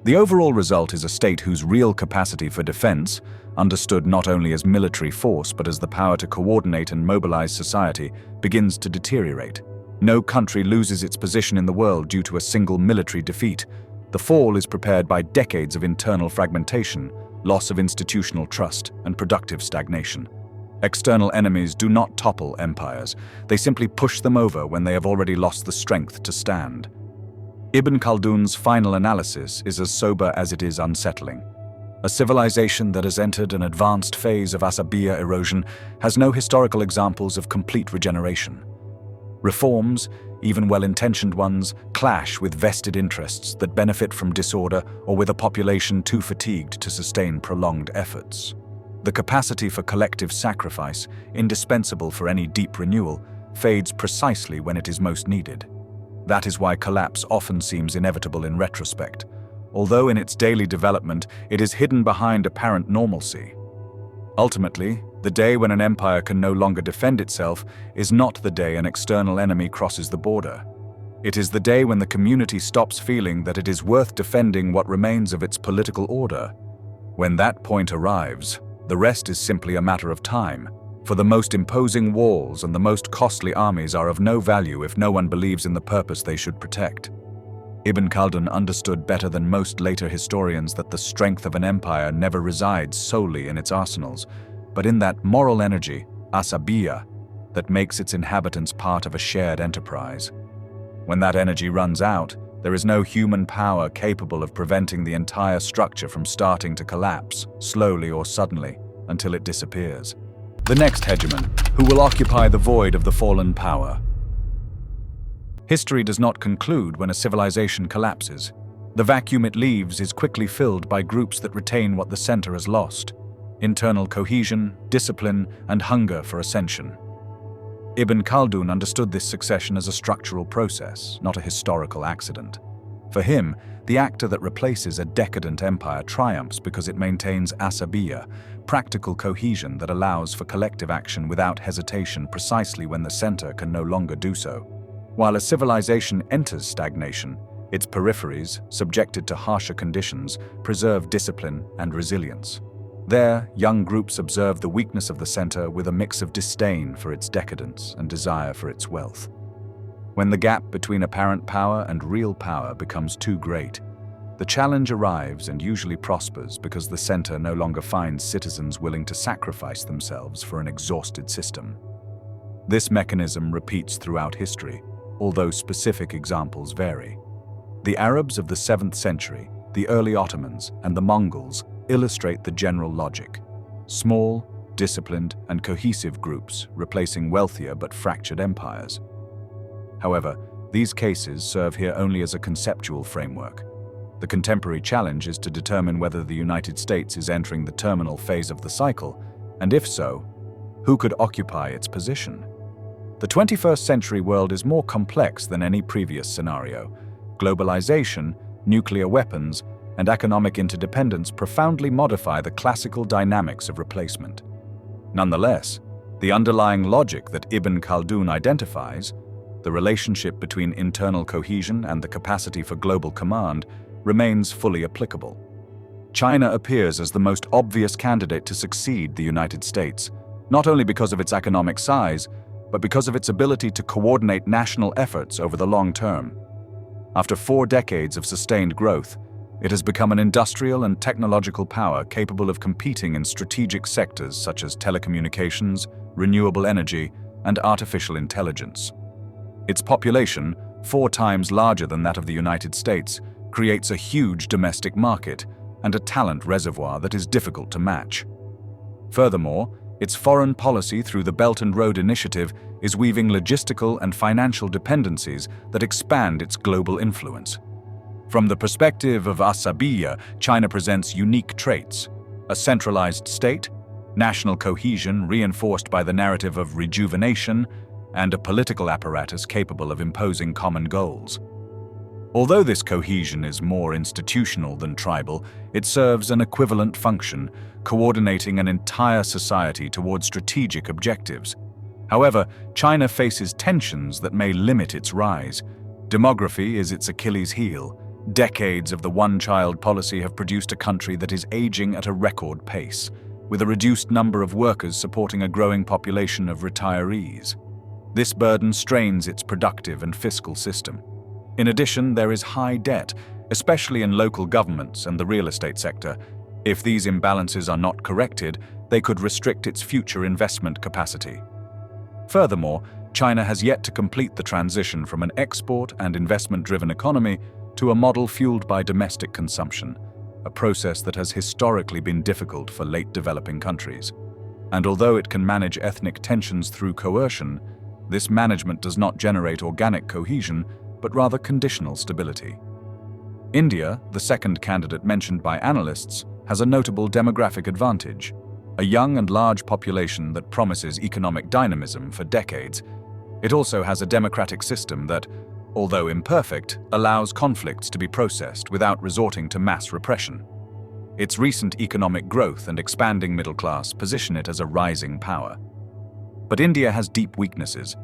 The overall result is a state whose real capacity for defense, understood not only as military force but as the power to coordinate and mobilize society, begins to deteriorate. No country loses its position in the world due to a single military defeat. The fall is prepared by decades of internal fragmentation, loss of institutional trust, and productive stagnation. External enemies do not topple empires, they simply push them over when they have already lost the strength to stand. Ibn Khaldun's final analysis is as sober as it is unsettling. A civilization that has entered an advanced phase of asabiyya erosion has no historical examples of complete regeneration. Reforms, even well-intentioned ones, clash with vested interests that benefit from disorder or with a population too fatigued to sustain prolonged efforts. The capacity for collective sacrifice, indispensable for any deep renewal, fades precisely when it is most needed. That is why collapse often seems inevitable in retrospect, although in its daily development it is hidden behind apparent normalcy. Ultimately, the day when an empire can no longer defend itself is not the day an external enemy crosses the border. It is the day when the community stops feeling that it is worth defending what remains of its political order. When that point arrives, the rest is simply a matter of time, for the most imposing walls and the most costly armies are of no value if no one believes in the purpose they should protect. Ibn Khaldun understood better than most later historians that the strength of an empire never resides solely in its arsenals, but in that moral energy, asabiyya, that makes its inhabitants part of a shared enterprise. When that energy runs out, there is no human power capable of preventing the entire structure from starting to collapse, slowly or suddenly, until it disappears. The next hegemon, who will occupy the void of the fallen power. History does not conclude when a civilization collapses. The vacuum it leaves is quickly filled by groups that retain what the center has lost: internal cohesion, discipline, and hunger for ascension. Ibn Khaldun understood this succession as a structural process, not a historical accident. For him, the actor that replaces a decadent empire triumphs because it maintains asabiyya, practical cohesion that allows for collective action without hesitation precisely when the center can no longer do so. While a civilization enters stagnation, its peripheries, subjected to harsher conditions, preserve discipline and resilience. There, young groups observe the weakness of the center with a mix of disdain for its decadence and desire for its wealth. When the gap between apparent power and real power becomes too great, the challenge arrives and usually prospers because the center no longer finds citizens willing to sacrifice themselves for an exhausted system. This mechanism repeats throughout history, although specific examples vary. The Arabs of the 7th century, the early Ottomans, and the Mongols illustrate the general logic: small, disciplined, and cohesive groups replacing wealthier but fractured empires. However, these cases serve here only as a conceptual framework. The contemporary challenge is to determine whether the United States is entering the terminal phase of the cycle, and if so, who could occupy its position? The 21st century world is more complex than any previous scenario. Globalization, nuclear weapons, and economic interdependence profoundly modify the classical dynamics of replacement. Nonetheless, the underlying logic that Ibn Khaldun identifies, the relationship between internal cohesion and the capacity for global command, remains fully applicable. China appears as the most obvious candidate to succeed the United States, not only because of its economic size, but because of its ability to coordinate national efforts over the long term. After 4 decades of sustained growth, it has become an industrial and technological power capable of competing in strategic sectors such as telecommunications, renewable energy, and artificial intelligence. Its population, 4 times larger than that of the United States, creates a huge domestic market and a talent reservoir that is difficult to match. Furthermore, its foreign policy through the Belt and Road Initiative is weaving logistical and financial dependencies that expand its global influence. From the perspective of asabiyya, China presents unique traits: a centralized state, national cohesion reinforced by the narrative of rejuvenation, and a political apparatus capable of imposing common goals. Although this cohesion is more institutional than tribal, it serves an equivalent function, coordinating an entire society towards strategic objectives. However, China faces tensions that may limit its rise. Demography is its Achilles heel. Decades of the one-child policy have produced a country that is aging at a record pace, with a reduced number of workers supporting a growing population of retirees. This burden strains its productive and fiscal system. In addition, there is high debt, especially in local governments and the real estate sector. If these imbalances are not corrected, they could restrict its future investment capacity. Furthermore, China has yet to complete the transition from an export and investment-driven economy to a model fueled by domestic consumption, a process that has historically been difficult for late developing countries. And although it can manage ethnic tensions through coercion, this management does not generate organic cohesion, but rather conditional stability. India, the second candidate mentioned by analysts, has a notable demographic advantage, a young and large population that promises economic dynamism for decades. It also has a democratic system that, although imperfect, allows conflicts to be processed without resorting to mass repression. Its recent economic growth and expanding middle class position it as a rising power. But India has deep weaknesses: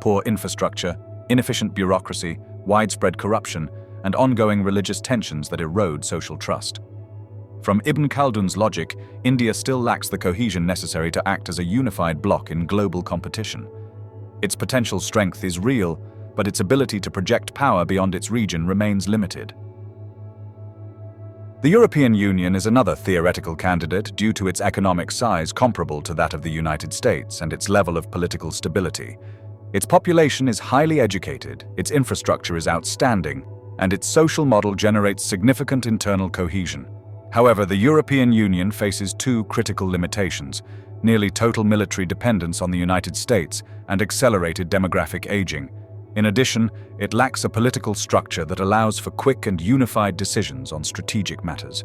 poor infrastructure, inefficient bureaucracy, widespread corruption, and ongoing religious tensions that erode social trust. From Ibn Khaldun's logic, India still lacks the cohesion necessary to act as a unified bloc in global competition. Its potential strength is real, but its ability to project power beyond its region remains limited. The European Union is another theoretical candidate due to its economic size comparable to that of the United States and its level of political stability. Its population is highly educated, its infrastructure is outstanding, and its social model generates significant internal cohesion. However, the European Union faces two critical limitations: nearly total military dependence on the United States and accelerated demographic aging. In addition, it lacks a political structure that allows for quick and unified decisions on strategic matters.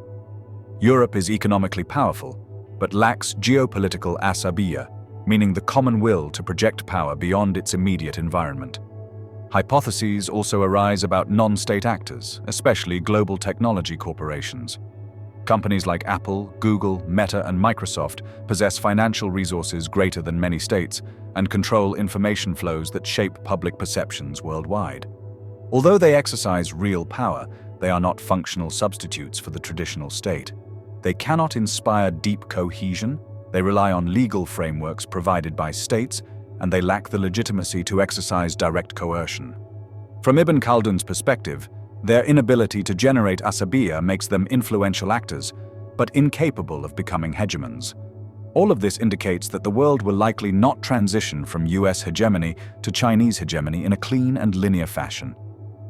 Europe is economically powerful, but lacks geopolitical asabiyya, meaning the common will to project power beyond its immediate environment. Hypotheses also arise about non-state actors, especially global technology corporations. Companies like Apple, Google, Meta, and Microsoft possess financial resources greater than many states and control information flows that shape public perceptions worldwide. Although they exercise real power, they are not functional substitutes for the traditional state. They cannot inspire deep cohesion, they rely on legal frameworks provided by states, and they lack the legitimacy to exercise direct coercion. From Ibn Khaldun's perspective, their inability to generate asabiyya makes them influential actors, but incapable of becoming hegemons. All of this indicates that the world will likely not transition from US hegemony to Chinese hegemony in a clean and linear fashion.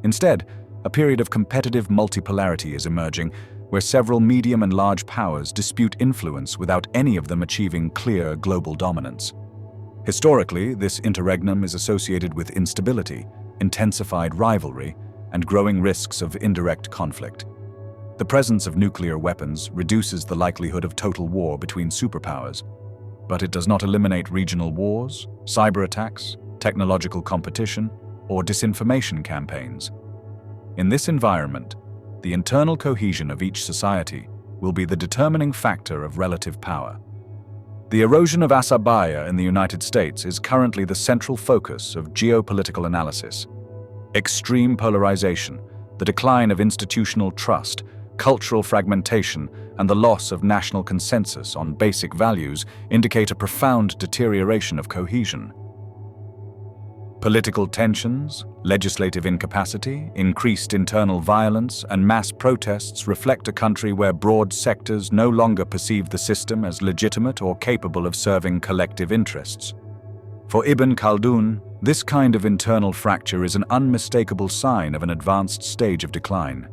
Instead, a period of competitive multipolarity is emerging, where several medium and large powers dispute influence without any of them achieving clear global dominance. Historically, this interregnum is associated with instability, intensified rivalry, and growing risks of indirect conflict. The presence of nuclear weapons reduces the likelihood of total war between superpowers, but it does not eliminate regional wars, cyber attacks, technological competition, or disinformation campaigns. In this environment, the internal cohesion of each society will be the determining factor of relative power. The erosion of asabiyya in the United States is currently the central focus of geopolitical analysis. Extreme polarization, the decline of institutional trust, cultural fragmentation, and the loss of national consensus on basic values indicate a profound deterioration of cohesion. Political tensions, legislative incapacity, increased internal violence, and mass protests reflect a country where broad sectors no longer perceive the system as legitimate or capable of serving collective interests. For Ibn Khaldun, this kind of internal fracture is an unmistakable sign of an advanced stage of decline.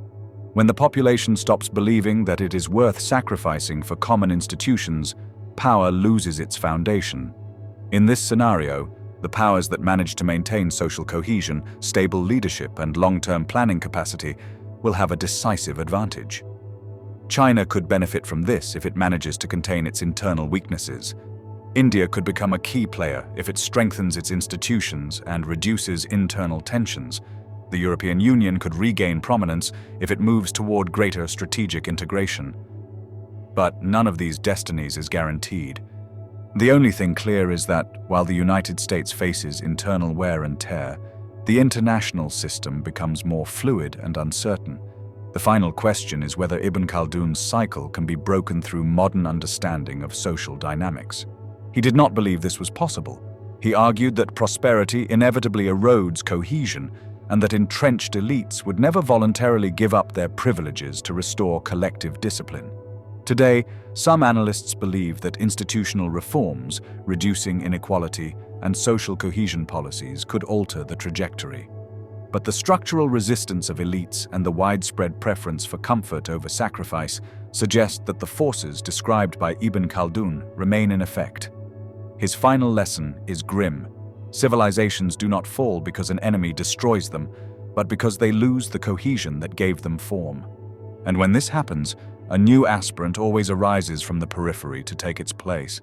When the population stops believing that it is worth sacrificing for common institutions, power loses its foundation. In this scenario, the powers that manage to maintain social cohesion, stable leadership, and long-term planning capacity will have a decisive advantage. China could benefit from this if it manages to contain its internal weaknesses. India could become a key player if it strengthens its institutions and reduces internal tensions. The European Union could regain prominence if it moves toward greater strategic integration. But none of these destinies is guaranteed. The only thing clear is that, while the United States faces internal wear and tear, the international system becomes more fluid and uncertain. The final question is whether Ibn Khaldun's cycle can be broken through modern understanding of social dynamics. He did not believe this was possible. He argued that prosperity inevitably erodes cohesion, and that entrenched elites would never voluntarily give up their privileges to restore collective discipline. Today, some analysts believe that institutional reforms, reducing inequality, and social cohesion policies could alter the trajectory. But the structural resistance of elites and the widespread preference for comfort over sacrifice suggest that the forces described by Ibn Khaldun remain in effect. His final lesson is grim. Civilizations do not fall because an enemy destroys them, but because they lose the cohesion that gave them form. And when this happens, a new aspirant always arises from the periphery to take its place.